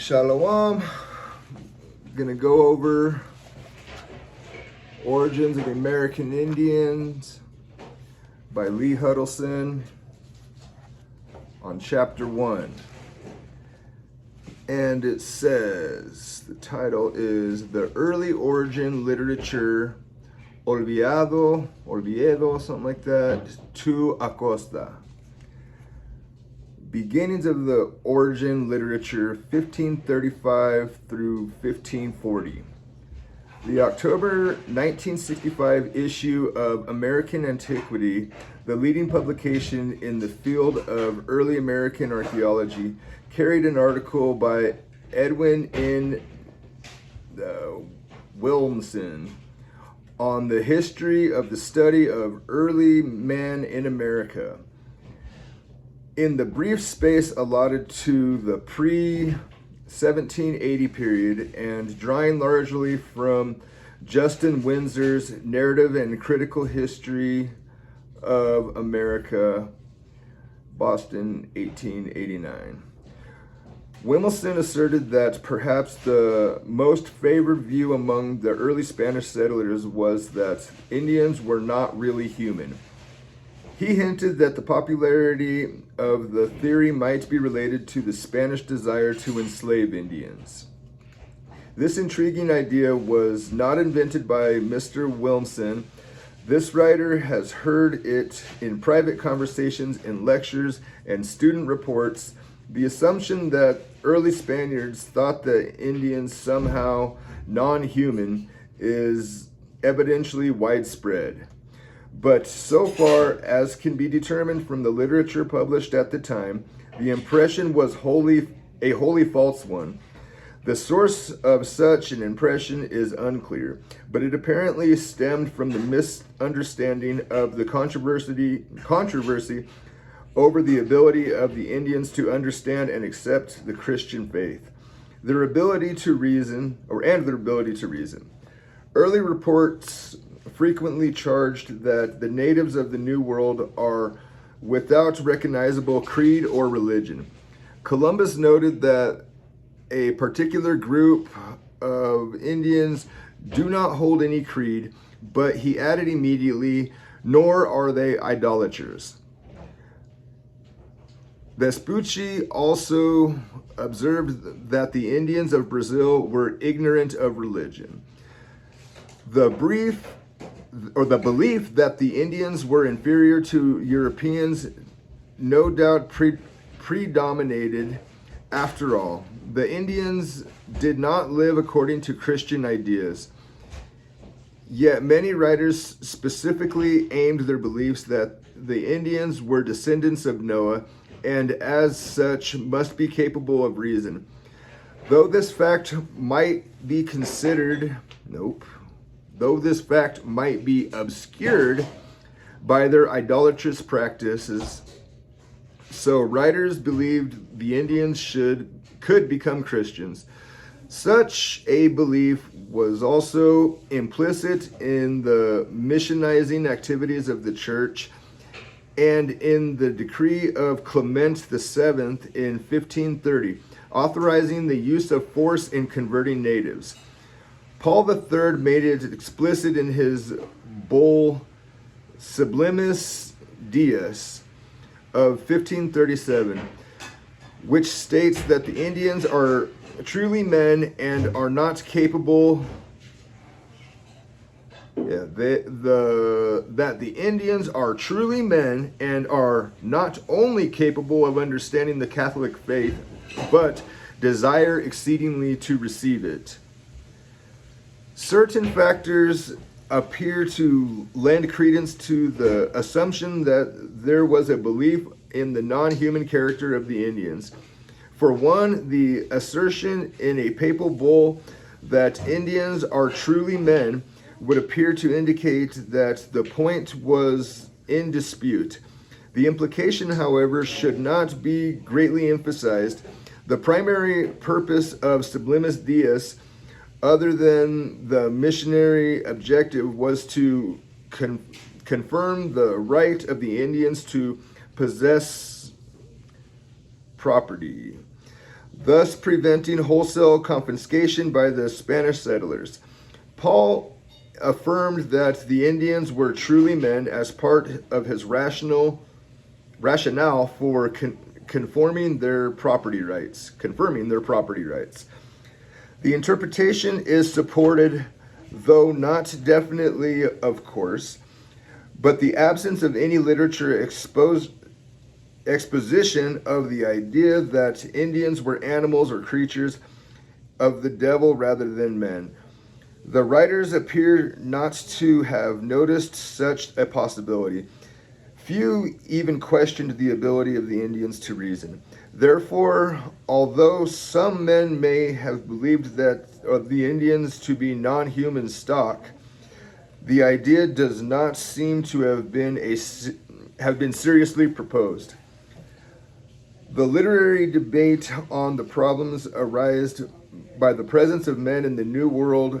Shalom. Gonna go over Origins of the American Indians by Lee Huddleston on chapter 1. And it says, the title is The Early Origin Literature Olvidado, something like that, to Acosta. Beginnings of the Origin Literature, 1535 through 1540. The October 1965 issue of American Antiquity, the leading publication in the field of early American archaeology, carried an article by Edwin N. Williamson on the history of the study of early man in America. In the brief space allotted to the pre-1780 period, and drawing largely from Justin Windsor's Narrative and Critical History of America, Boston, 1889. Williamson asserted that perhaps the most favored view among the early Spanish settlers was that Indians were not really human. He hinted that the popularity of the theory might be related to the Spanish desire to enslave Indians. This intriguing idea was not invented by Mr. Williamson. This writer has heard it in private conversations, in lectures, and student reports. The assumption that early Spaniards thought the Indians somehow non-human is evidently widespread. But so far as can be determined from the literature published at the time, the impression was a wholly false one. The source of such an impression is unclear, but it apparently stemmed from the misunderstanding of the controversy over the ability of the Indians to understand and accept the Christian faith, their ability to reason. Early reports frequently charged that the natives of the New World are without recognizable creed or religion. Columbus noted that a particular group of Indians do not hold any creed, but he added immediately, nor are they idolaters. Vespucci also observed that the Indians of Brazil were ignorant of religion. The belief that the Indians were inferior to Europeans no doubt predominated. After all, the Indians did not live according to Christian ideas. Yet many writers specifically aimed their beliefs that the Indians were descendants of Noah and as such must be capable of reason. Though this fact might be obscured by their idolatrous practices, so writers believed the Indians could become Christians. Such a belief was also implicit in the missionizing activities of the church and in the decree of Clement VII in 1530, authorizing the use of force in converting natives. Paul III made it explicit in his bull Sublimis Deus of 1537, which states that the Indians are truly men and are not capable. That the Indians are truly men and are not only capable of understanding the Catholic faith, but desire exceedingly to receive it. Certain factors appear to lend credence to the assumption that there was a belief in the non-human character of the Indians. For one, the assertion in a papal bull that Indians are truly men would appear to indicate that the point was in dispute. The implication, however, should not be greatly emphasized. The primary purpose of Sublimis Deus, other than the missionary objective, was to confirm the right of the Indians to possess property. thus preventing wholesale confiscation by the Spanish settlers. Paul affirmed that the Indians were truly men as part of his rationale for confirming their property rights. The interpretation is supported, though not definitely, of course, but the absence of any literature exposition of the idea that Indians were animals or creatures of the devil rather than men. The writers appear not to have noticed such a possibility. Few even questioned the ability of the Indians to reason. Therefore, although some men may have believed that the Indians to be non-human stock, the idea does not seem to have been seriously proposed. The literary debate on the problems arised by the presence of men in the New World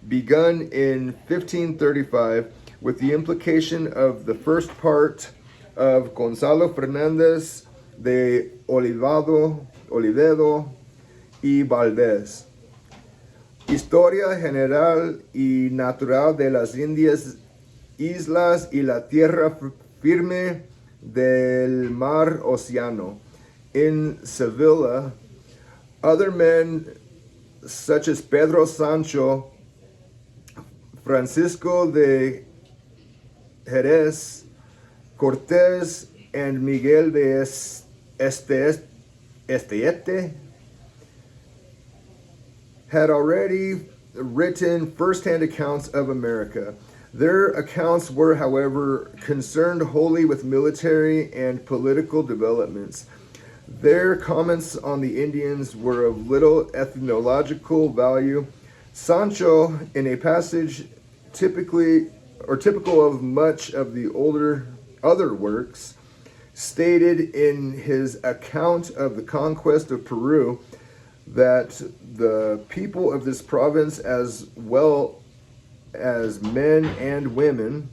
begun in 1535 with the implication of the first part of Gonzalo Fernández de Olivedo y Valdés. Historia general y natural de las Indias, islas y la tierra firme del mar Océano. In Sevilla, other men such as Pedro Sancho, Francisco de Jerez, Cortés, and Miguel de Esteete had already written first-hand accounts of America. Their accounts were, however, concerned wholly with military and political developments. Their comments on the Indians were of little ethnological value. Sancho, in a passage typical of much of the other works, stated in his account of the conquest of Peru that the people of this province, as well as men and women,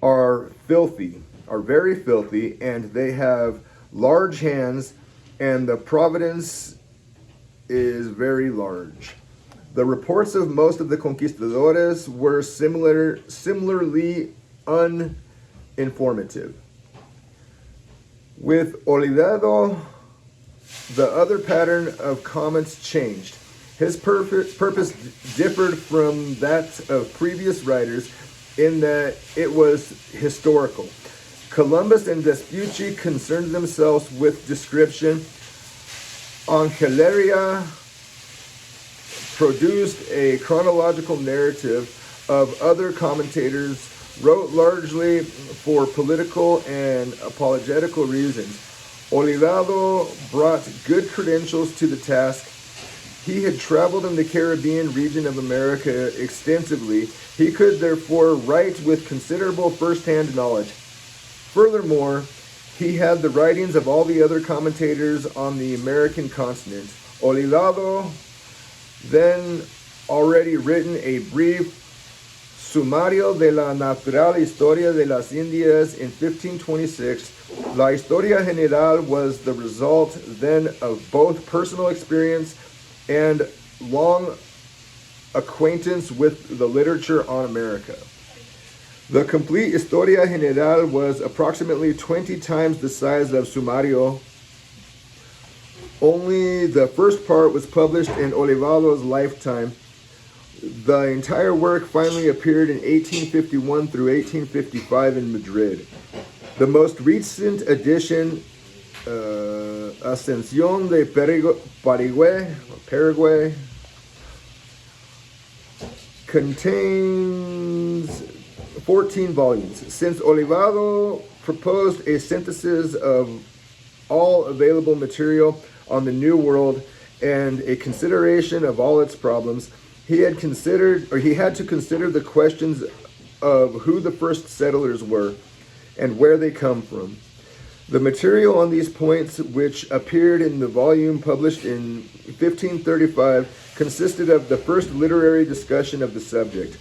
are very filthy, and they have large hands, and the province is very large. The reports of most of the conquistadores were similarly uninformative. With Olivedo, the other pattern of comments changed. His purpose differed from that of previous writers in that it was historical. Columbus and Vespucci concerned themselves with description. Angeleria produced a chronological narrative. Of other commentators wrote largely for political and apologetical reasons. Olivedo brought good credentials to the task. He had traveled in the Caribbean region of America extensively. He could therefore write with considerable first-hand knowledge. Furthermore, he had the writings of all the other commentators on the American continent. Olivedo then already written a brief Sumario de la Natural Historia de las Indias in 1526. La Historia General was the result then of both personal experience and long acquaintance with the literature on America. The complete Historia General was approximately 20 times the size of Sumario. Only the first part was published in Olivedo's lifetime. The entire work finally appeared in 1851 through 1855 in Madrid. The most recent edition, Ascensión de Paraguay, contains 14 volumes. Since Olivedo proposed a synthesis of all available material on the New World and a consideration of all its problems, he had to consider the questions of who the first settlers were and where they come from. The material on these points, which appeared in the volume published in 1535, consisted of the first literary discussion of the subject.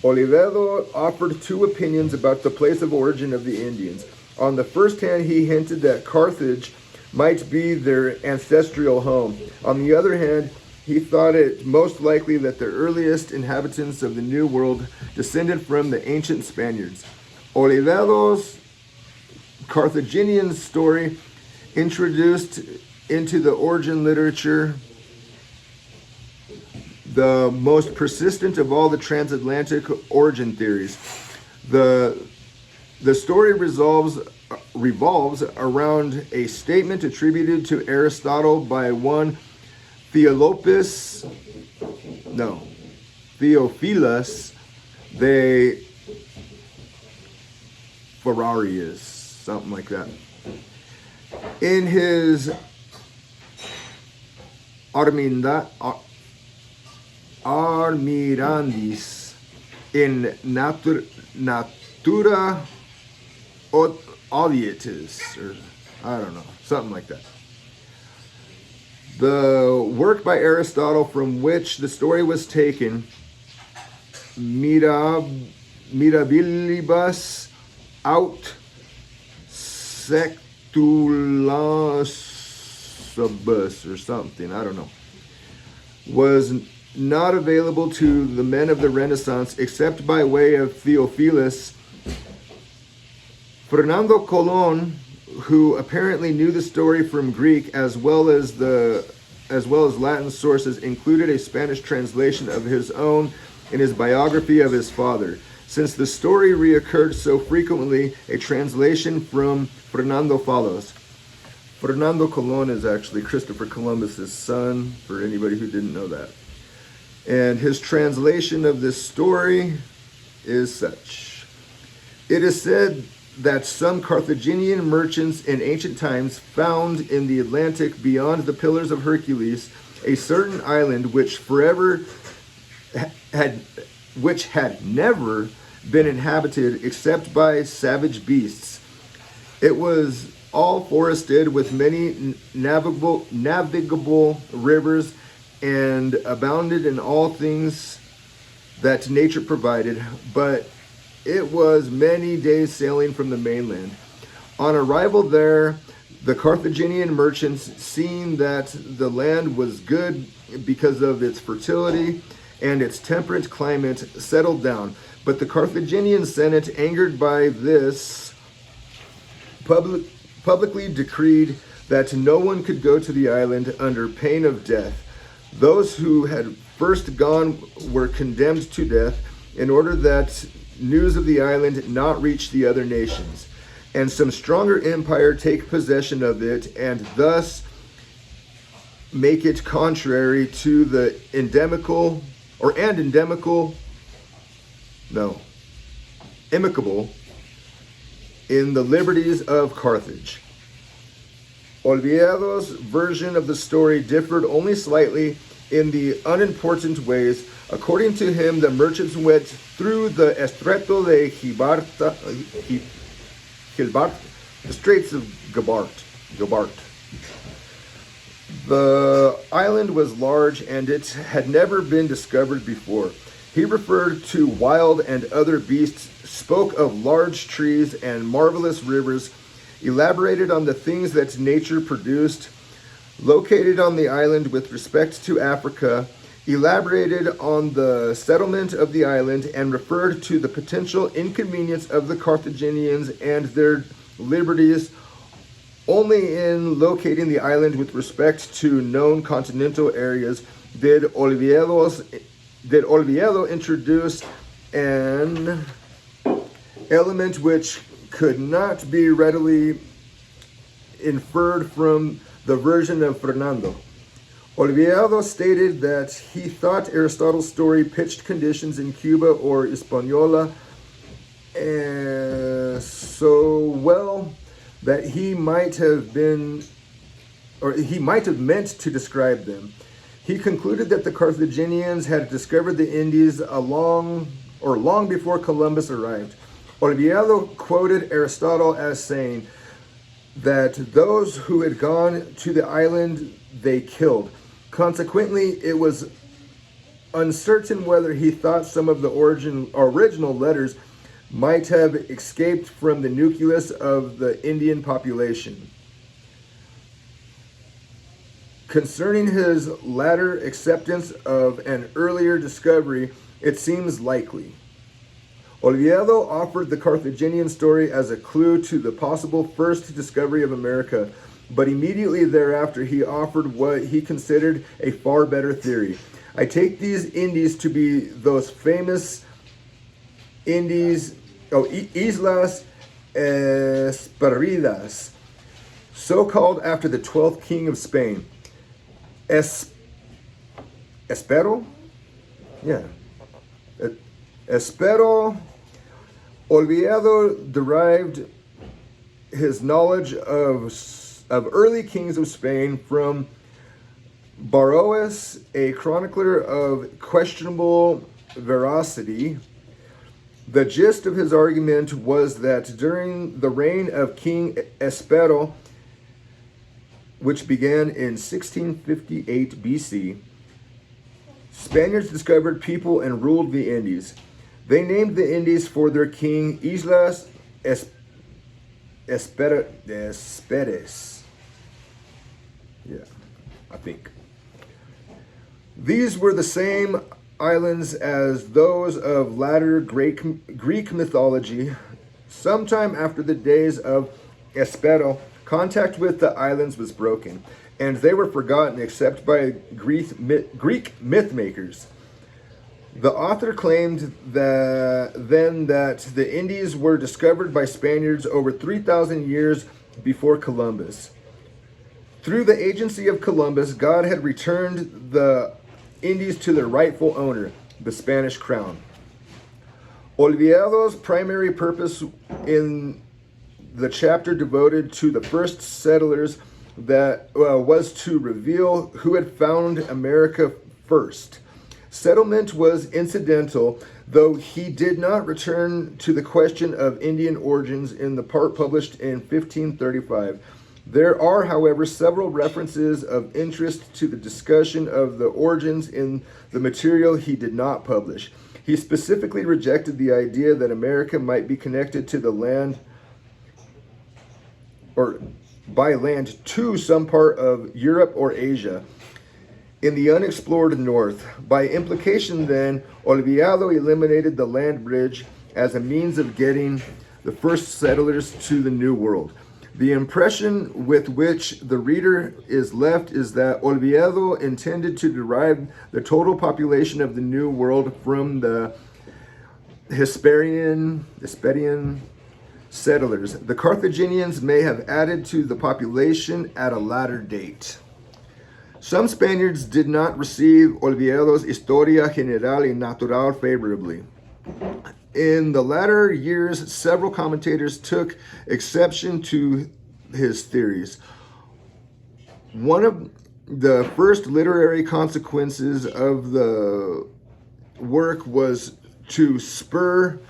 Olivedo offered two opinions about the place of origin of the Indians. On the first hand, he hinted that Carthage might be their ancestral home. On the other hand, he thought it most likely that the earliest inhabitants of the New World descended from the ancient Spaniards. Olivedo's Carthaginian story introduced into the origin literature the most persistent of all the transatlantic origin theories. The story revolves around a statement attributed to Aristotle by one Theophilus de Ferrarius, something like that. In his Armirandis in Natura Audietis, or I don't know, something like that. The work by Aristotle from which the story was taken, Mirabilibus aut sectulasibus, or something, I don't know, was not available to the men of the Renaissance except by way of Theophilus. Fernando Colon, who apparently knew the story from Greek as well as Latin sources, included a Spanish translation of his own in his biography of his father. Since the story reoccurred so frequently, a translation from Fernando follows. Fernando Colon is actually Christopher Columbus's son, for anybody who didn't know that. And his translation of this story is such. It is said that some Carthaginian merchants in ancient times found in the Atlantic beyond the Pillars of Hercules a certain island which had never been inhabited except by savage beasts. It was all forested with many navigable rivers and abounded in all things that nature provided, but it was many days sailing from the mainland. On arrival there, the Carthaginian merchants, seeing that the land was good because of its fertility and its temperate climate, settled down. But the Carthaginian Senate, angered by this, publicly decreed that no one could go to the island under pain of death. Those who had first gone were condemned to death in order that news of the island not reach the other nations, and some stronger empire take possession of it, and thus make it contrary to the amicable in the liberties of Carthage. Oviedo's version of the story differed only slightly in the unimportant ways. According to him, the merchants went through the Estrecho de Gilbert, the Straits of Gilbert. The island was large and it had never been discovered before. He referred to wild and other beasts, spoke of large trees and marvelous rivers, elaborated on the things that nature produced, located on the island with respect to Africa, elaborated on the settlement of the island, and referred to the potential inconvenience of the Carthaginians and their liberties only in locating the island with respect to known continental areas did Oviedo introduce an element which could not be readily inferred from the version of Fernando. Oviedo stated that he thought Aristotle's story pitched conditions in Cuba or Hispaniola so well that he might have meant to describe them. He concluded that the Carthaginians had discovered the Indies long before Columbus arrived. Oviedo quoted Aristotle as saying that those who had gone to the island they killed. Consequently, it was uncertain whether he thought some of the original letters might have escaped from the nucleus of the Indian population. concerning his latter acceptance of an earlier discovery, it seems likely. Oviedo offered the Carthaginian story as a clue to the possible first discovery of America, but immediately thereafter he offered what he considered a far better theory. I take these Indies to be those famous Islas Esperidas, so called after the 12th king of Spain. Espero? Yeah. Espero. Oviedo derived his knowledge of early kings of Spain from Barrois, a chronicler of questionable veracity. The gist of his argument was that during the reign of King Espero, which began in 1658 BC, Spaniards discovered people and ruled the Indies. They named the Indies for their king Islas Esperes. Yeah, I think. These were the same islands as those of latter Greek mythology. Sometime after the days of Espero, contact with the islands was broken, and they were forgotten except by Greek myth makers. The author claimed that the Indies were discovered by Spaniards over 3,000 years before Columbus. Through the agency of Columbus, God had returned the Indies to their rightful owner, the Spanish crown. Oviedo's primary purpose in the chapter devoted to the first settlers was to reveal who had found America first. Settlement was incidental, though he did not return to the question of Indian origins in the part published in 1535. There are, however, several references of interest to the discussion of the origins in the material he did not publish. He specifically rejected the idea that America might be connected to the land, or by land, to some part of Europe or Asia in the unexplored north. By implication, then, Oviedo eliminated the land bridge as a means of getting the first settlers to the New World. The impression with which the reader is left is that Oviedo intended to derive the total population of the New World from the Hesperian settlers. The Carthaginians may have added to the population at a later date. Some Spaniards did not receive Oviedo's Historia General y Natural favorably. In the latter years, several commentators took exception to his theories. One of the first literary consequences of the work was to spur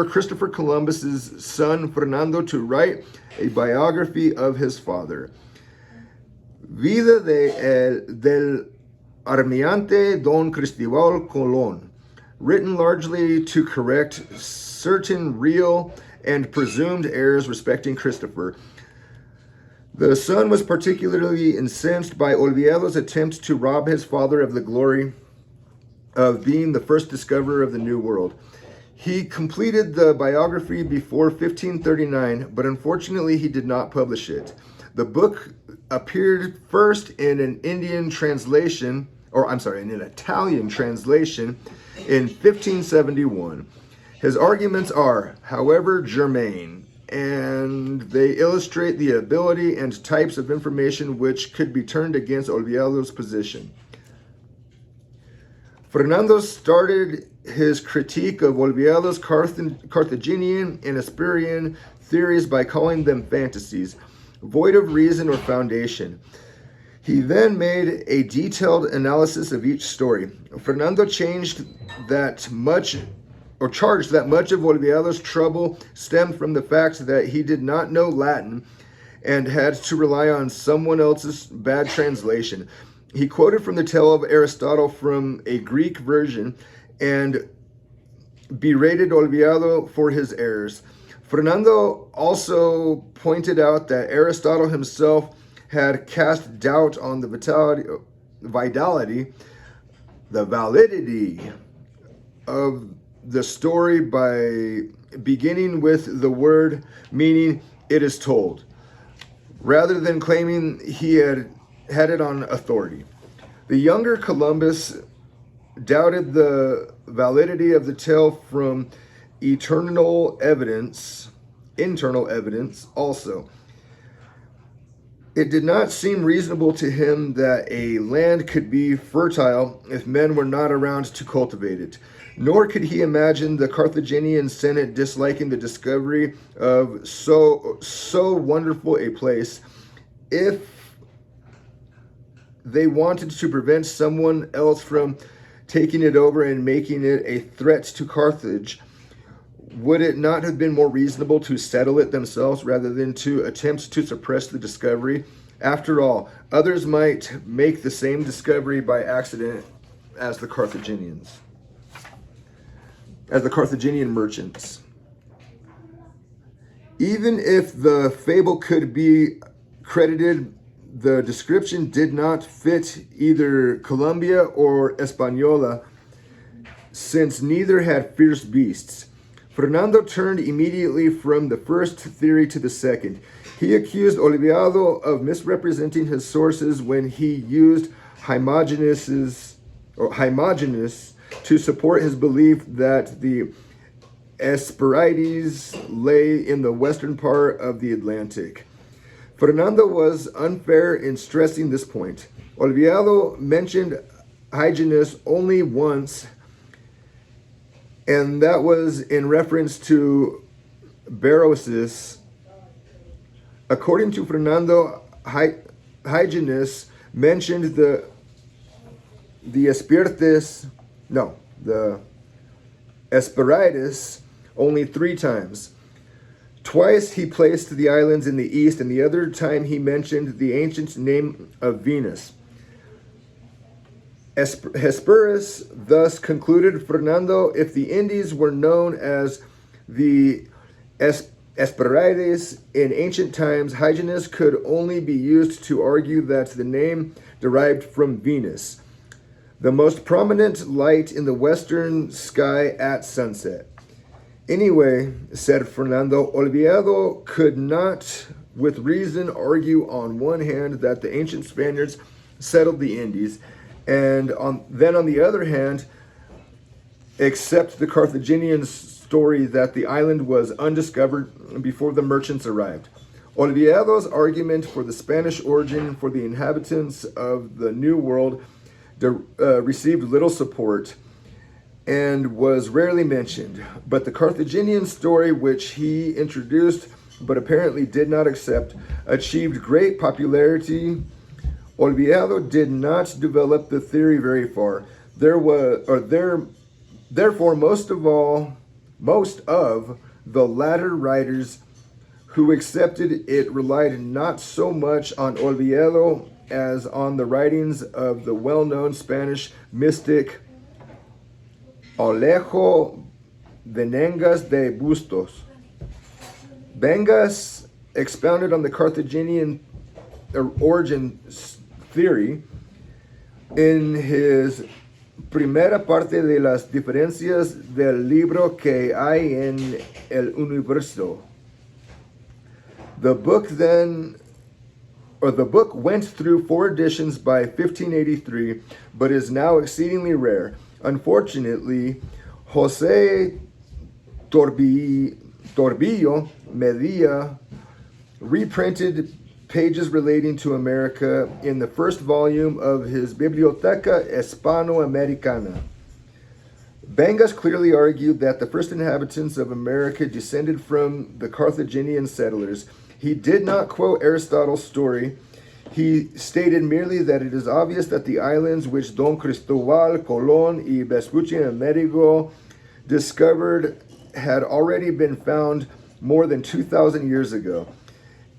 Christopher Columbus's son Fernando to write a biography of his father. Vida del Almirante Don Cristóbal Colón, written largely to correct certain real and presumed errors respecting Christopher. The son was particularly incensed by Oviedo's attempt to rob his father of the glory of being the first discoverer of the New World. He completed the biography before 1539, but unfortunately he did not publish it. The book appeared first in an Italian translation in 1571. His arguments are, however, germane, and they illustrate the ability and types of information which could be turned against Oviedo's position. Fernando started his critique of Oviedo's Carthaginian and Hesperian theories by calling them fantasies, void of reason or foundation. He then made a detailed analysis of each story. Fernando charged that much of Oviedo's trouble stemmed from the fact that he did not know Latin and had to rely on someone else's bad translation. He quoted from the tale of Aristotle from a Greek version and berated Oviedo for his errors. Fernando also pointed out that Aristotle himself had cast doubt on the validity of the story by beginning with the word meaning "it is told," rather than claiming he had it on authority. The younger Columbus doubted the validity of the tale from internal evidence also. It did not seem reasonable to him that a land could be fertile if men were not around to cultivate it. Nor could he imagine the Carthaginian Senate disliking the discovery of so wonderful a place if they wanted to prevent someone else from taking it over and making it a threat to Carthage. Would it not have been more reasonable to settle it themselves rather than to attempt to suppress the discovery? After all, others might make the same discovery by accident as the Carthaginian merchants. Even if the fable could be credited, the description did not fit either Colombia or Española, since neither had fierce beasts. Fernando turned immediately from the first theory to the second. He accused Oliviado of misrepresenting his sources when he used Hymogenes to support his belief that the Hesperides lay in the western part of the Atlantic. Fernando was unfair in stressing this point. Oliviado mentioned Hyginus only once, and that was in reference to Berosus. According to Fernando, Hyginus mentioned the Hesperides only 3 times. Twice he placed the islands in the east, and the other time he mentioned the ancient name of Venus. Hesperus thus concluded, Fernando, if the Indies were known as the Hesperides in ancient times, Hyginus could only be used to argue that the name derived from Venus, the most prominent light in the western sky at sunset. Anyway, said Fernando, Oliviado could not with reason argue on one hand that the ancient Spaniards settled the Indies, and then on the other hand, accept the Carthaginian story that the island was undiscovered before the merchants arrived. Oliviado's argument for the Spanish origin for the inhabitants of the New World received little support and was rarely mentioned, but the Carthaginian story, which he introduced but apparently did not accept, achieved great popularity. Oliviado did not develop the theory very far. Therefore, most of the latter writers who accepted it relied not so much on Oliviado as on the writings of the well-known Spanish mystic Alejo Venegas de Bustos. Vengas expounded on the Carthaginian origin theory in his primera parte de las diferencias del libro que hay en el universo. The book went through 4 editions by 1583, but is now exceedingly rare. Unfortunately, José Torbillo Medina reprinted pages relating to America in the first volume of his Biblioteca Hispanoamericana. Vengas clearly argued that the first inhabitants of America descended from the Carthaginian settlers. He did not quote Aristotle's story. He stated merely that it is obvious that the islands which Don Cristobal Colón y Vespucci Amerigo discovered had already been found more than 2,000 years ago,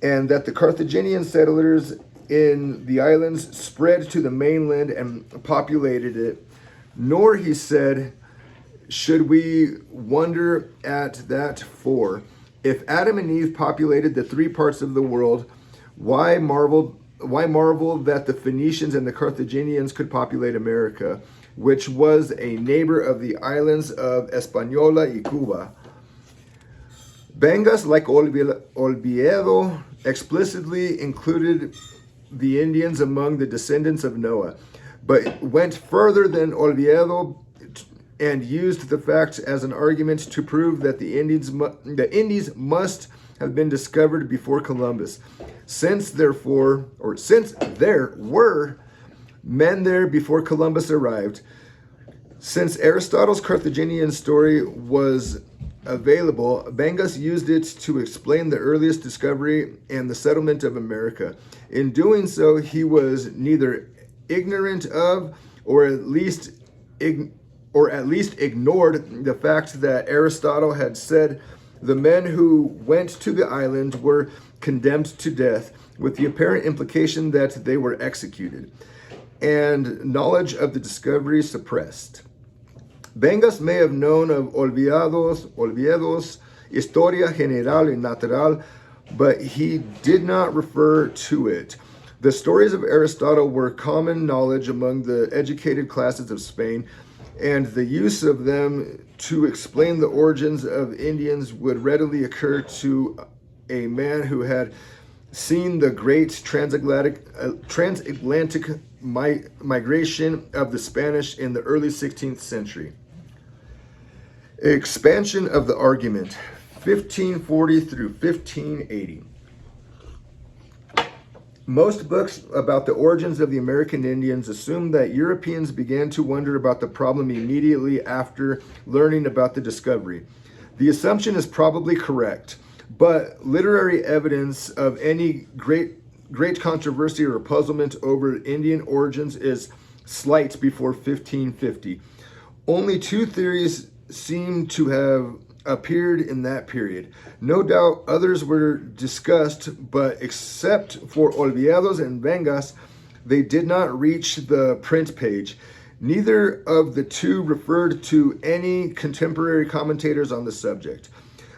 and that the Carthaginian settlers in the islands spread to the mainland and populated it. Nor, he said, should we wonder at that, for If Adam and Eve populated the three parts of the world, why marvel that the Phoenicians and the Carthaginians could populate America, which was a neighbor of the islands of Hispaniola y Cuba? Vengas, like Oviedo, explicitly included the Indians among the descendants of Noah, but went further than Oviedo and used the facts as an argument to prove that the Indies must have been discovered before Columbus. Since there were men there before Columbus arrived, since Aristotle's Carthaginian story was available, Vengas used it to explain the earliest discovery and the settlement of America. In doing so, he was neither ignorant of or at least ignored the fact that Aristotle had said the men who went to the island were condemned to death, with the apparent implication that they were executed, and knowledge of the discovery suppressed. Vengas may have known of Oviedo's Historia General y Natural, but he did not refer to it. The stories of Aristotle were common knowledge among the educated classes of Spain, and the use of them to explain the origins of Indians would readily occur to a man who had seen the great transatlantic migration of the Spanish in the early 16th century. Expansion of the argument, 1540 through 1580. Most books about the origins of the American Indians assume that Europeans began to wonder about the problem immediately after learning about the discovery. The assumption is probably correct, but literary evidence of any great controversy or puzzlement over Indian origins is slight before 1550. Only two theories seem to have appeared in that period. No doubt others were discussed, but except for Oviedo's and Vengas, they did not reach the print page. Neither of the two referred to any contemporary commentators on the subject.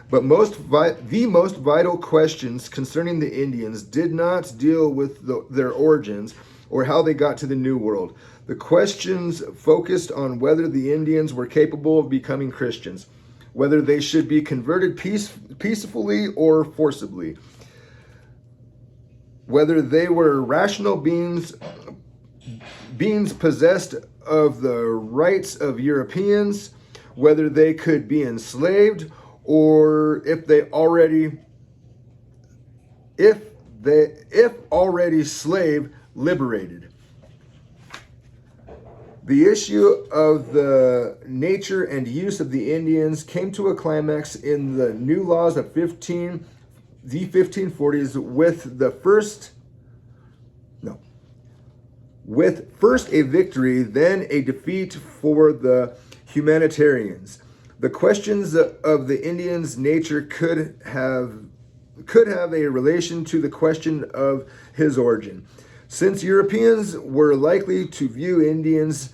But the most vital questions concerning the Indians did not deal with their origins or how they got to the New World. The questions focused on whether the Indians were capable of becoming Christians, whether they should be converted peacefully or forcibly, whether they were rational beings possessed of the rights of Europeans, whether they could be enslaved, or if already slave liberated. The issue of the nature and use of the Indians came to a climax in the new laws of the 1540s with first a victory, then a defeat for the humanitarians. The questions of the Indians' nature could have a relation to the question of his origin. Since Europeans were likely to view Indians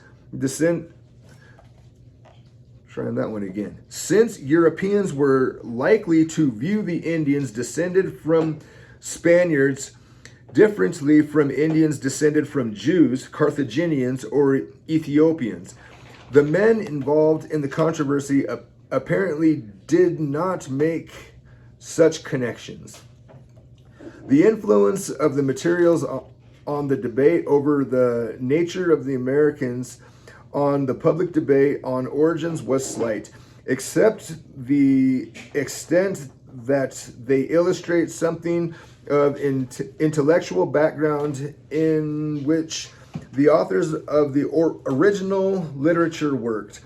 Since Europeans were likely to view the Indians descended from Spaniards differently from Indians descended from Jews, Carthaginians, or Ethiopians, the men involved in the controversy apparently did not make such connections. The influence of the materials on the debate over the nature of the Americans on the public debate on origins was slight, except the extent that they illustrate something of intellectual background in which the authors of the original literature worked.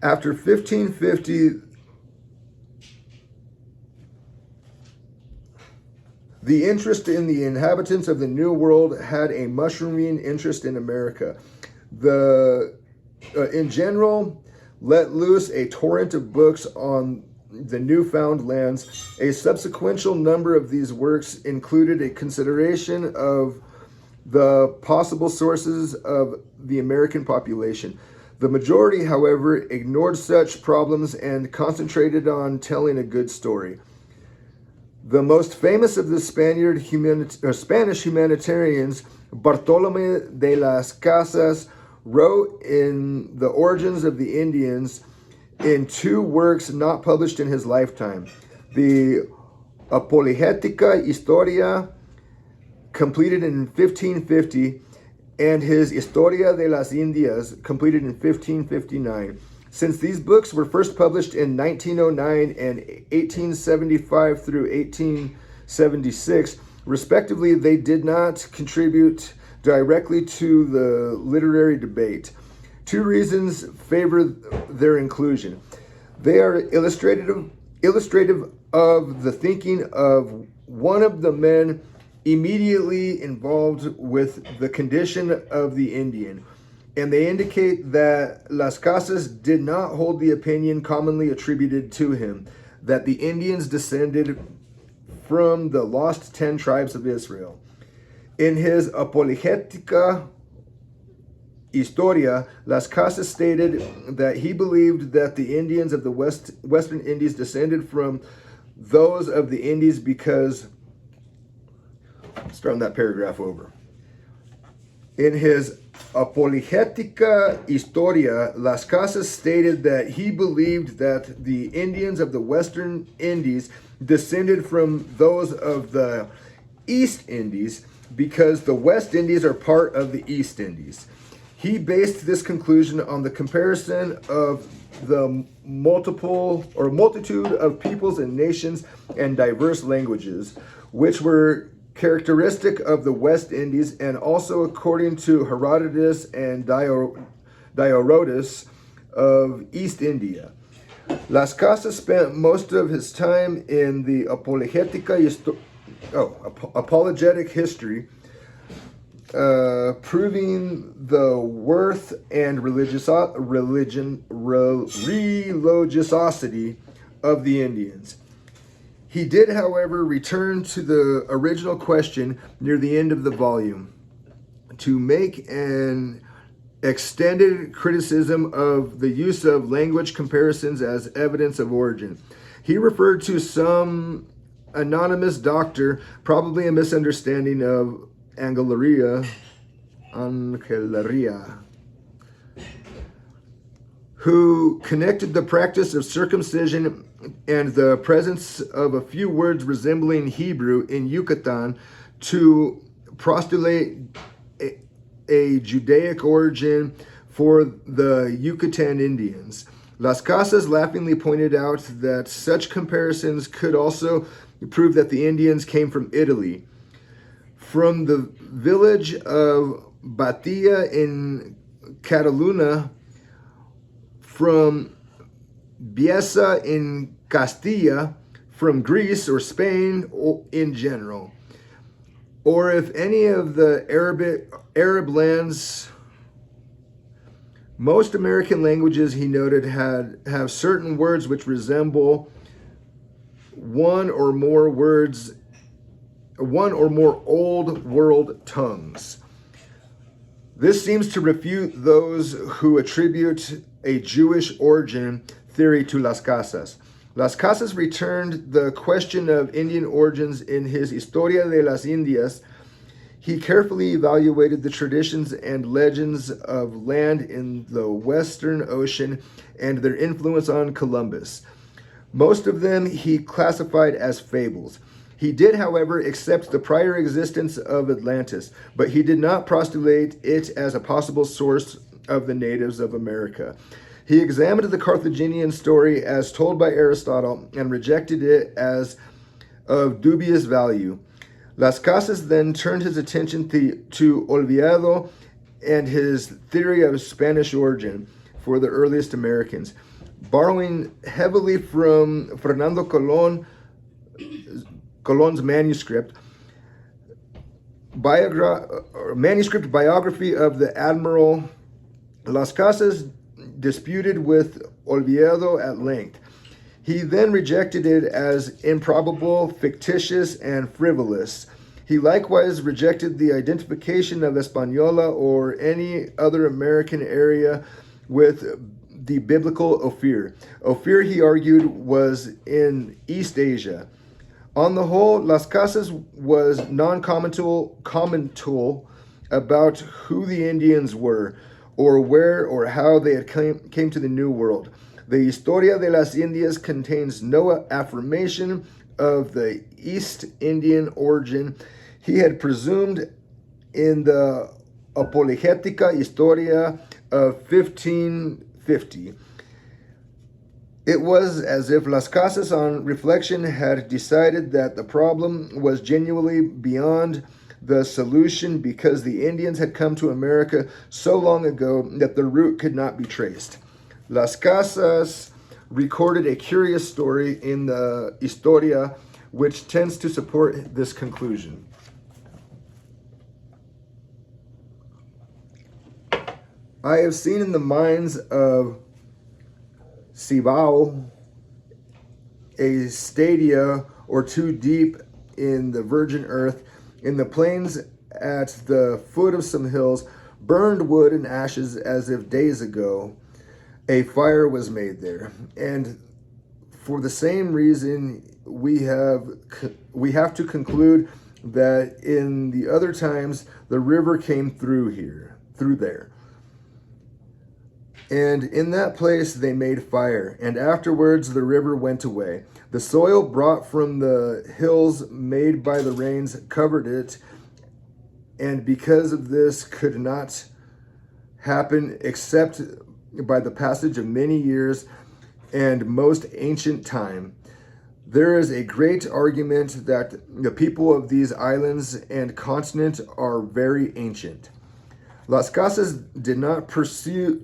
After 1550, the interest in the inhabitants of the New World had a mushrooming interest in America. In general, let loose a torrent of books on the newfound lands. A subsequential number of these works included a consideration of the possible sources of the American population. The majority, however, ignored such problems and concentrated on telling a good story. The most famous of the Spanish humanitarians, Bartolomé de las Casas, wrote in The Origins of the Indians in 2 works not published in his lifetime. The Apologética Historia, completed in 1550, and his Historia de las Indias, completed in 1559. Since these books were first published in 1909 and 1875 through 1876, respectively, they did not contribute directly to the literary debate. 2 reasons favor their inclusion. They are illustrative of the thinking of one of the men immediately involved with the condition of the Indian, and they indicate that Las Casas did not hold the opinion commonly attributed to him, that the Indians descended from the lost 10 tribes of Israel. In his Apologética Historia, Las Casas stated that he believed that the Indians of the Western Indies descended from those of the Indies because, starting that paragraph over. In his Apologética Historia, Las Casas stated that he believed that the Indians of the Western Indies descended from those of the East Indies because the West Indies are part of the East Indies. He based this conclusion on the comparison of the multitude of peoples and nations and diverse languages, which were characteristic of the West Indies, and also according to Herodotus and Diorotus of East India. Las Casas spent most of his time in the apologetic history, proving the worth and religiosity of the Indians. He did, however, return to the original question near the end of the volume to make an extended criticism of the use of language comparisons as evidence of origin. He referred to some anonymous doctor, probably a misunderstanding of Angelaria, who connected the practice of circumcision and the presence of a few words resembling Hebrew in Yucatan to postulate a Judaic origin for the Yucatan Indians. Las Casas laughingly pointed out that such comparisons could also prove that the Indians came from Italy, from the village of Batia in Catalunya, from Biesa in Castilla, from Greece or Spain in general, or if any of the Arab lands. Most American languages, he noted, have certain words which resemble one or more old world tongues. This seems to refute those who attribute a Jewish origin theory to Las Casas. Las Casas returned the question of Indian origins in his Historia de las Indias. He carefully evaluated the traditions and legends of land in the Western Ocean and their influence on Columbus. Most of them he classified as fables. He did, however, accept the prior existence of Atlantis, but he did not postulate it as a possible source of the natives of America. He examined the Carthaginian story as told by Aristotle and rejected it as of dubious value. Las Casas then turned his attention to Oviedo and his theory of Spanish origin for the earliest Americans, borrowing heavily from Fernando Colon's manuscript biography of the Admiral. Las Casas disputed with Oviedo at length. He then rejected it as improbable, fictitious, and frivolous. He likewise rejected the identification of Hispaniola or any other American area with the biblical Ophir. Ophir, he argued, was in East Asia. On the whole, Las Casas was non-commental about who the Indians were, or where or how they had came to the New World. The Historia de las Indias contains no affirmation of the East Indian origin he had presumed in the Apologetica Historia of 1550. It was as if Las Casas, on reflection, had decided that the problem was genuinely beyond the solution because the Indians had come to America so long ago that the route could not be traced. Las Casas recorded a curious story in the Historia which tends to support this conclusion. I have seen in the mines of Cibao a stadia or two deep in the virgin earth, in the plains at the foot of some hills, burned wood and ashes as if days ago a fire was made there. And for the same reason, we have to conclude that in the other times the river came through there. And in that place they made fire, and afterwards the river went away. The soil brought from the hills made by the rains covered it, and because of this could not happen except by the passage of many years and most ancient time. There is a great argument that the people of these islands and continent are very ancient. Las Casas did not pursue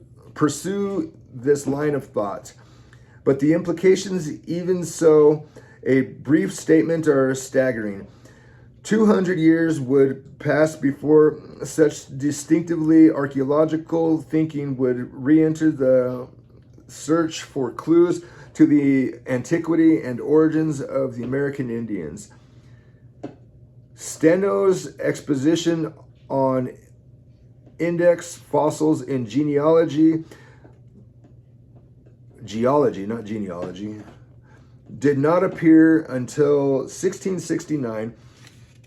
this line of thought, but the implications, even so, a brief statement, are staggering. 200 years would pass before such distinctively archaeological thinking would re-enter the search for clues to the antiquity and origins of the American Indians. Steno's Exposition on Index Fossils in Genealogy, not genealogy, did not appear until 1669.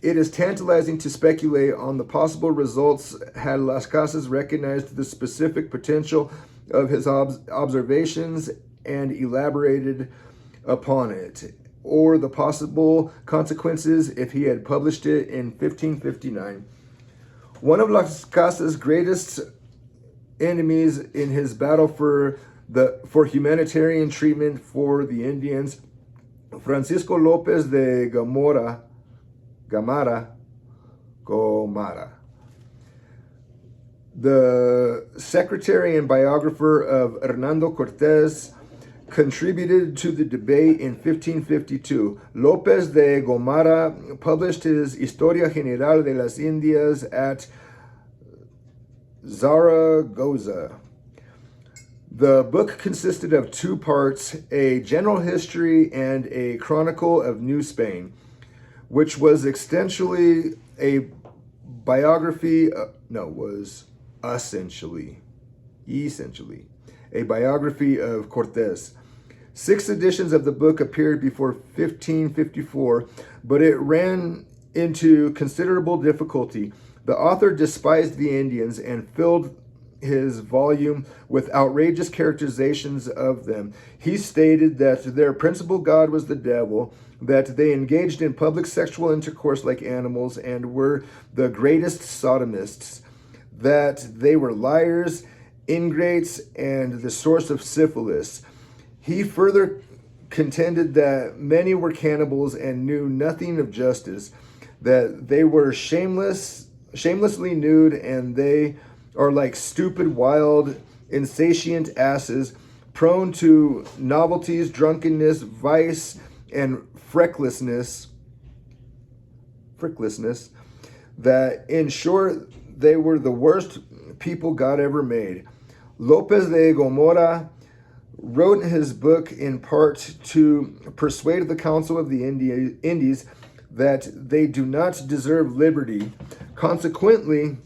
It is tantalizing to speculate on the possible results had Las Casas recognized the specific potential of his observations and elaborated upon it, or the possible consequences if he had published it in 1559. One of Las Casas' greatest enemies in his battle for humanitarian treatment for the Indians, Francisco Lopez de Gomara, the secretary and biographer of Hernando Cortez, contributed to the debate in 1552. Lopez de Gomara published his Historia General de las Indias at Zaragoza. The book consisted of two parts, a general history and a chronicle of New Spain, which was essentially a biography, essentially a biography of Cortez. 6 editions of the book appeared before 1554, but it ran into considerable difficulty. The author despised the Indians and filled his volume with outrageous characterizations of them. He stated that their principal god was the devil, that they engaged in public sexual intercourse like animals and were the greatest sodomists, that they were liars, ingrates, and the source of syphilis. He further contended that many were cannibals and knew nothing of justice, that they were shamelessly nude, and they are like stupid, wild, insatiate asses, prone to novelties, drunkenness, vice, and fricklessness, that in short, they were the worst people God ever made. Lopez de Gomara wrote his book in part to persuade the Council of the Indies that they do not deserve liberty, consequently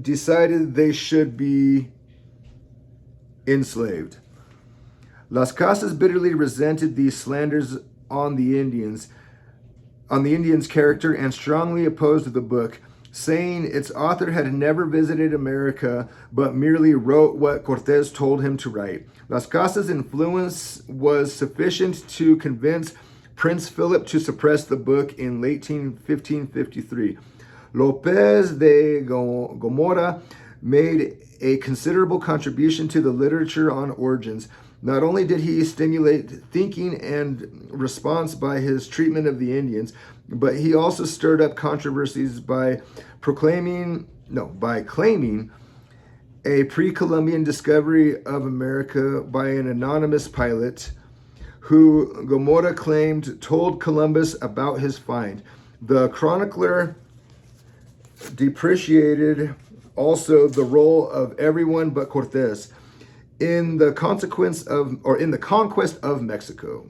decided they should be enslaved. Las Casas bitterly resented these slanders on the Indians, on the Indians' character and strongly opposed the book, saying its author had never visited America, but merely wrote what Cortés told him to write. Las Casas' influence was sufficient to convince Prince Philip to suppress the book in late 1553. Lopez de Gomora made a considerable contribution to the literature on origins. Not only did he stimulate thinking and response by his treatment of the Indians, but he also stirred up controversies by claiming a pre-Columbian discovery of America by an anonymous pilot who Gomora claimed told Columbus about his find. The chronicler depreciated also the role of everyone but Cortés in the conquest of Mexico.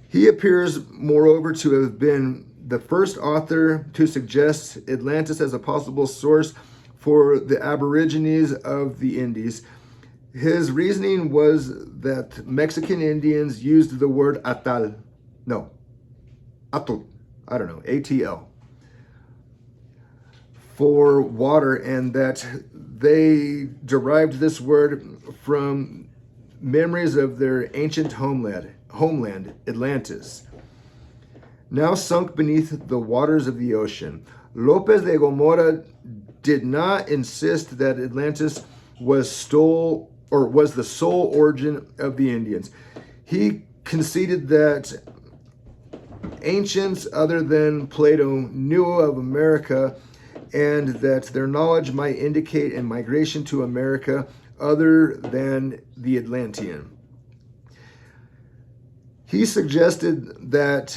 He appears, moreover, to have been the first author to suggest Atlantis as a possible source for the aborigines of the Indies. His reasoning was that Mexican Indians used the word atl, ATL, for water, and that they derived this word from memories of their ancient homeland, Atlantis, now sunk beneath the waters of the ocean. Lopez de Gomora did not insist that Atlantis was the sole origin of the Indians. He conceded that ancients other than Plato knew of America and that their knowledge might indicate a migration to America other than the Atlantean. He suggested that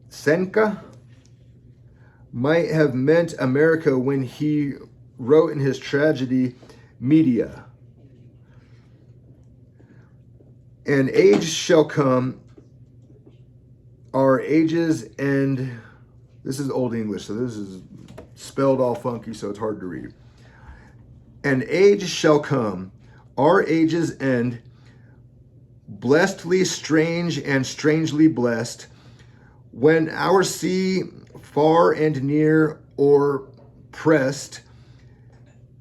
Seneca might have meant America when he wrote in his tragedy Medea. An age shall come, our ages end. This is Old English, so this is spelled all funky, so it's hard to read. An age shall come, our ages end, blessedly strange and strangely blessed, when our sea far and near or pressed,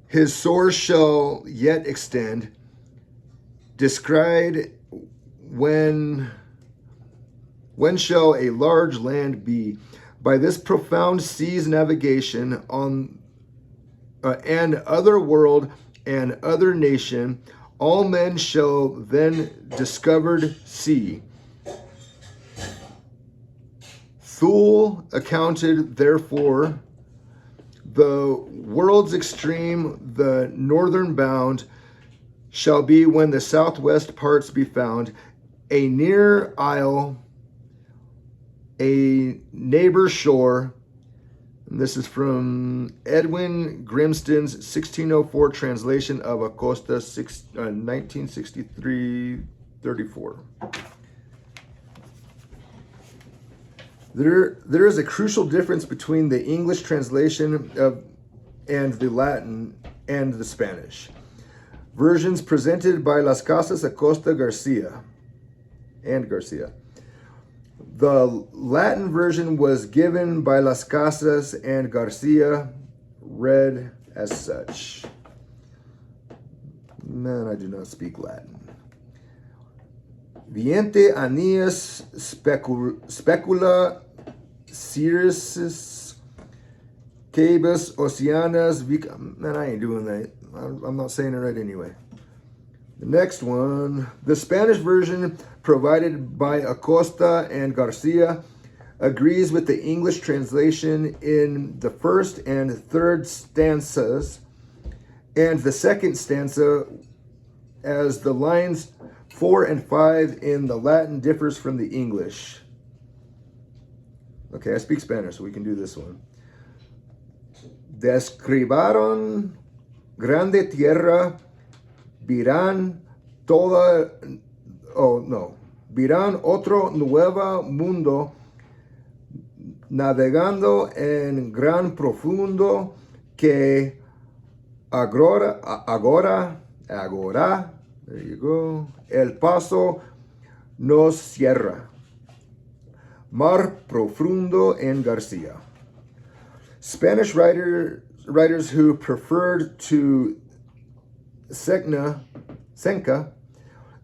his source shall yet extend, descried when shall a large land be. By this profound sea's navigation on an other world and other nation, all men shall then discovered see. Thule accounted, therefore, the world's extreme, the northern bound, shall be when the southwest parts be found, a near isle, a neighbor shore. And this is from Edwin Grimston's 1604 translation of Acosta, 1963-34. There is a crucial difference between the English translation and the Latin and the Spanish versions presented by Las Casas, Acosta, Garcia. The Latin version was given by Las Casas and Garcia, read as such. Man, I do not speak Latin. Viente Aeneas specula Sirius Cabus Oceanas. Man, I ain't doing that. I'm not saying it right anyway. The next one, the Spanish version provided by Acosta and Garcia agrees with the English translation in the first and third stanzas, and the second stanza, as the lines 4 and 5 in the Latin differs from the English. Okay, I speak Spanish, so we can do this one. Describaron grande tierra, virán virán otro nuevo mundo, navegando en gran profundo, que agora, there you go, el paso nos cierra. Mar Profundo and Garcia. Spanish writers who preferred to Senca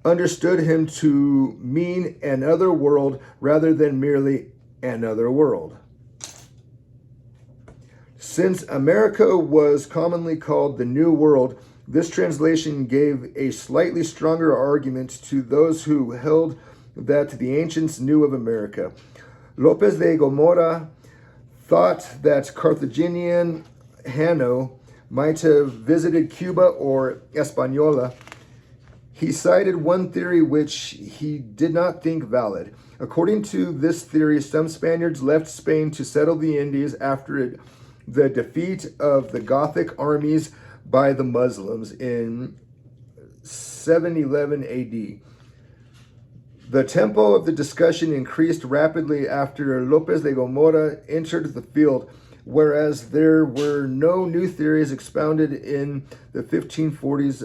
understood him to mean another world rather than merely another world. Since America was commonly called the New World, this translation gave a slightly stronger argument to those who held that the ancients knew of America. Lopez de Gomora thought that Carthaginian Hanno might have visited Cuba or Hispaniola. He cited one theory which he did not think valid. According to this theory, some Spaniards left Spain to settle the Indies after the defeat of the Gothic armies by the Muslims in 711 AD. The tempo of the discussion increased rapidly after Lopez de Gomora entered the field, whereas there were no new theories expounded in the 1540s.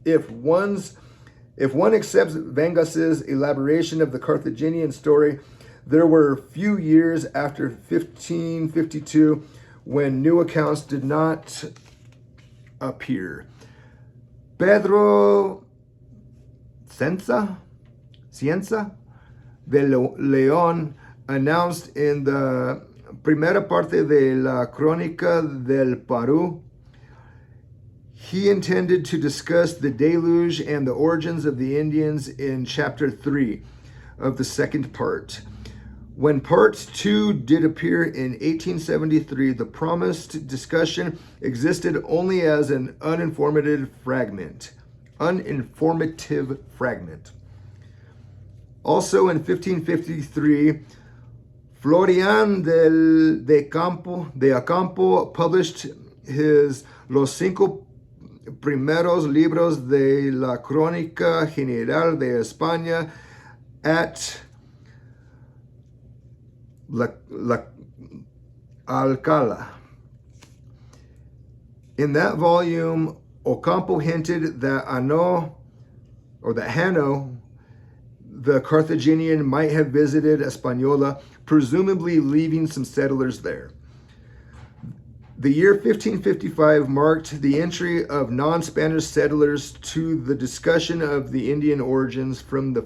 If one accepts Vangas's elaboration of the Carthaginian story, there were few years after 1552 when new accounts did not appear. Pedro Cienza de León announced in the Primera Parte de la Crónica del Perú he intended to discuss the deluge and the origins of the Indians in chapter 3 of the second part. When part 2 did appear in 1873, the promised discussion existed only as an uninformative fragment. Also in 1553, Florian de Ocampo published his Los Cinco Primeros Libros de la Crónica General de España at La Alcala. In that volume, Ocampo hinted that Hanno, the Carthaginian, might have visited Hispaniola, presumably leaving some settlers there. The year 1555 marked the entry of non-Spanish settlers to the discussion of the Indian origins for the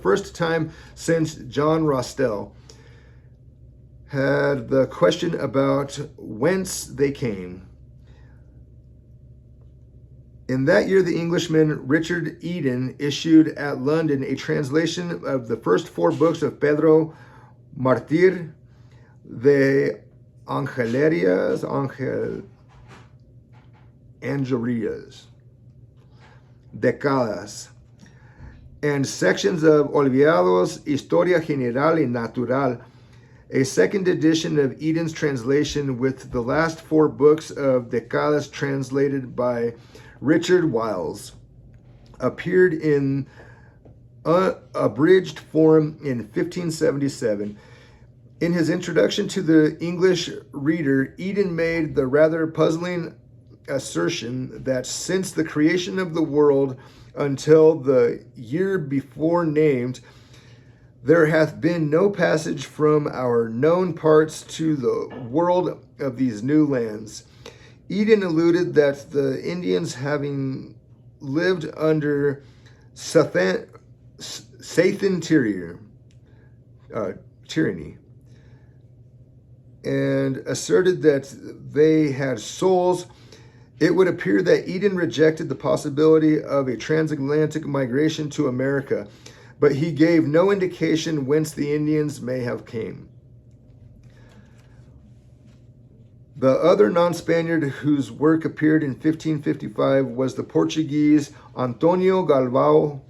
first time since John Rostell had the question about whence they came. In that year, the Englishman Richard Eden issued at London a translation of the first 4 books of Pedro Martir de Angelerias, Decadas, and sections of Olvidados, Historia General y Natural, a second edition of Eden's translation with the last 4 books of Decadas translated by Richard Wiles, appeared in abridged form in 1577. In his introduction to the English reader, Eden made the rather puzzling assertion that since the creation of the world until the year before named, there hath been no passage from our known parts to the world of these new lands. Eden alluded that the Indians, having lived under Sathan tyranny, and asserted that they had souls, it would appear that Eden rejected the possibility of a transatlantic migration to America, but he gave no indication whence the Indians may have came. The other non-Spaniard whose work appeared in 1555 was the Portuguese Antonio Galvao.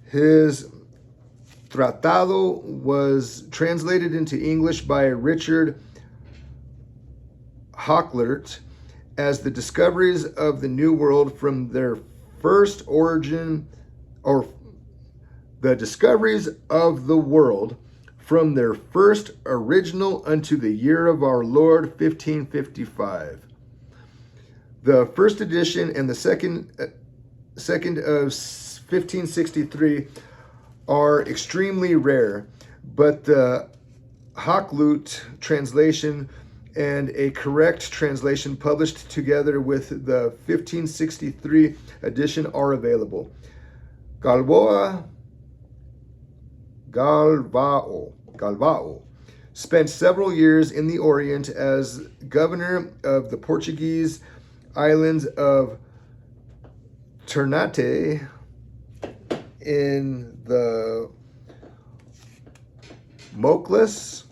His Tratado was translated into English by Richard Hocklert as the discoveries of the New World from their first origin, or the discoveries of the world from their first original unto the year of our Lord 1555. The first edition and the of 1563 are extremely rare, but the Hakluyt translation and a correct translation published together with the 1563 edition are available. Galvao spent several years in the Orient as governor of the Portuguese islands of Ternate in the Moluccas,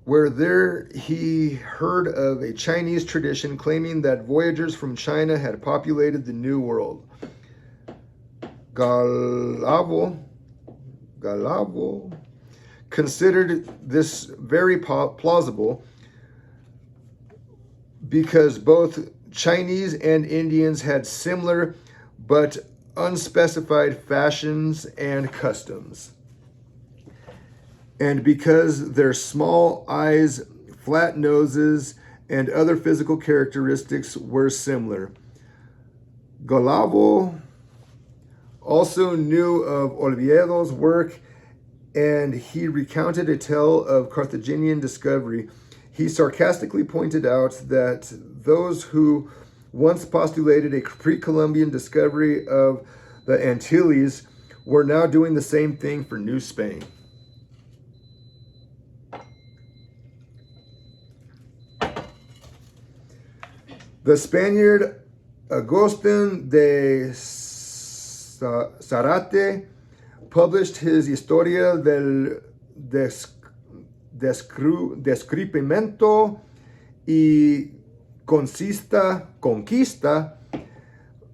where there he heard of a Chinese tradition claiming that voyagers from China had populated the New World. Galvao considered this very plausible because both Chinese and Indians had similar but unspecified fashions and customs. And because their small eyes, flat noses, and other physical characteristics were similar. Galvao also knew of Oviedo's work, and he recounted a tale of Carthaginian discovery. He sarcastically pointed out that those who once postulated a pre-Columbian discovery of the Antilles were now doing the same thing for New Spain. The Spaniard Agustín de Zárate published his Historia del Descubrimiento y Conquista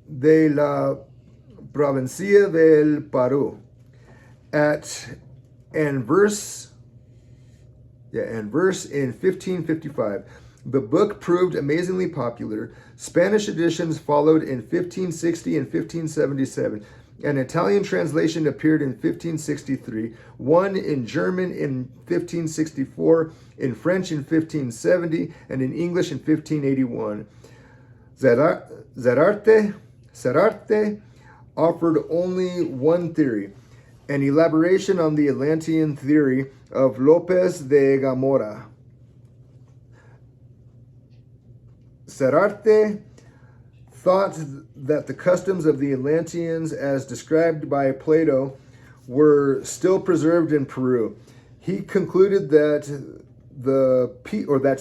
de la Provincia del Perú at Anvers in 1555. The book proved amazingly popular. Spanish editions followed in 1560 and 1577. An Italian translation appeared in 1563, one in German in 1564, in French in 1570, and in English in 1581. Zárate offered only one theory, an elaboration on the Atlantean theory of Lopez de Gamora. Zárate thought that the customs of the Atlanteans, as described by Plato, were still preserved in Peru. He concluded that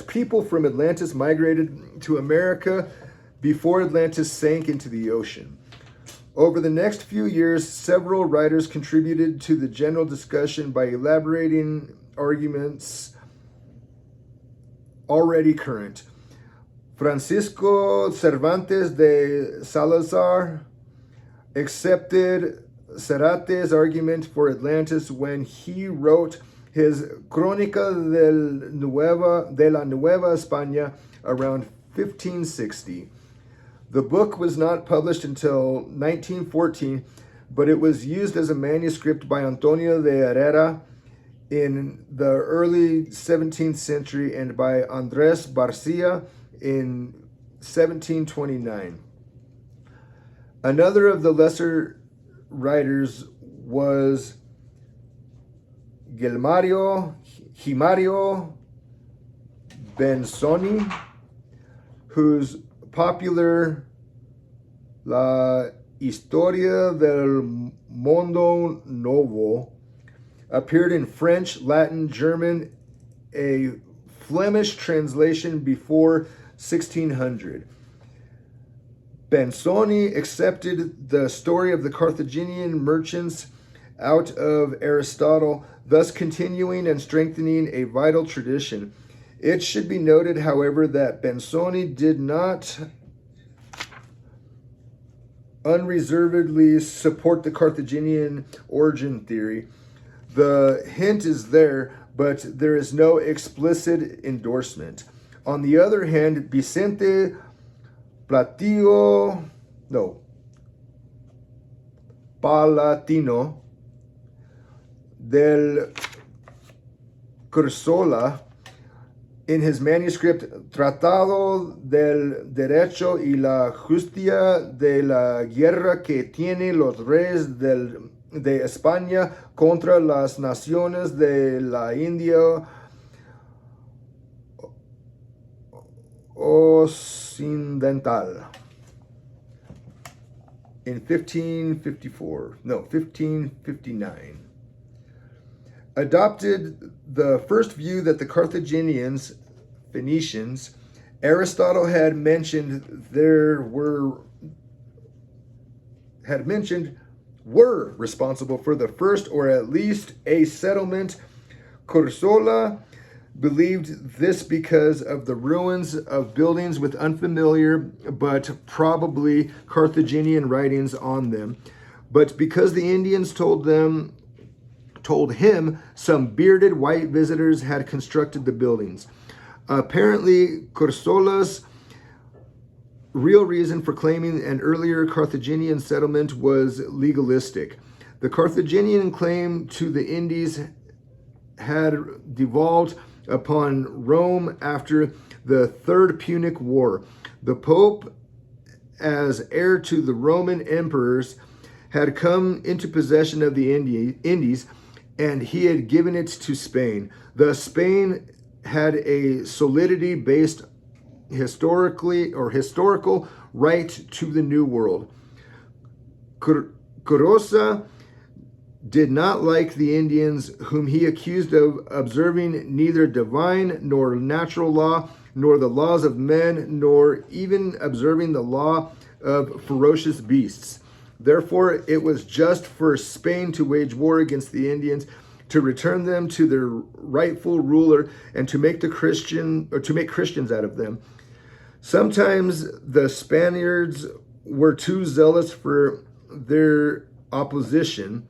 people from Atlantis migrated to America before Atlantis sank into the ocean. Over the next few years, several writers contributed to the general discussion by elaborating arguments already current. Francisco Cervantes de Salazar accepted Zárate's argument for Atlantis when he wrote his Crónica de la Nueva España around 1560. The book was not published until 1914, but it was used as a manuscript by Antonio de Herrera in the early 17th century and by Andrés Barcia in 1729. Another of the lesser writers was Gimario Benzoni, whose popular La Historia del Mundo Novo appeared in French, Latin, German, a Flemish translation before 1600. Benzoni accepted the story of the Carthaginian merchants out of Aristotle, thus continuing and strengthening a vital tradition. It should be noted, however, that Benzoni did not unreservedly support the Carthaginian origin theory. The hint is there, but there is no explicit endorsement. On the other hand, Vicente Palatino del Cursola in his manuscript Tratado del Derecho y la Justicia de la Guerra que tiene los reyes de España contra las naciones de la India Occidental in 1559. Adopted the first view that the Carthaginians, Phoenicians, Aristotle had mentioned were responsible for the first or at least a settlement. Corsola believed this because of the ruins of buildings with unfamiliar but probably Carthaginian writings on them. But because the Indians told him some bearded white visitors had constructed the buildings. Apparently, Corsola's real reason for claiming an earlier Carthaginian settlement was legalistic. The Carthaginian claim to the Indies had devolved upon Rome after the Third Punic War. The Pope, as heir to the Roman emperors, had come into possession of the Indies, and he had given it to Spain. Thus, Spain had a solidity based historical right to the New World. Corosa did not like the Indians, whom he accused of observing neither divine nor natural law, nor the laws of men, nor even observing the law of ferocious beasts. Therefore, it was just for Spain to wage war against the Indians, to return them to their rightful ruler, and to make Christians out of them. Sometimes the Spaniards were too zealous for their opposition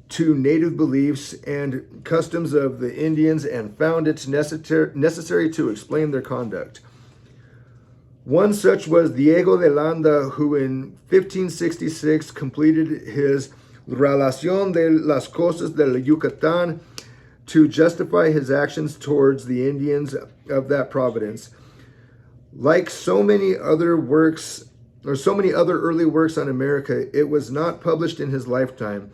to native beliefs and customs of the Indians and found it necessary to explain their conduct. One such was Diego de Landa, who in 1566 completed his Relación de las Cosas del Yucatán to justify his actions towards the Indians of that province. Like so many other early works on America, it was not published in his lifetime.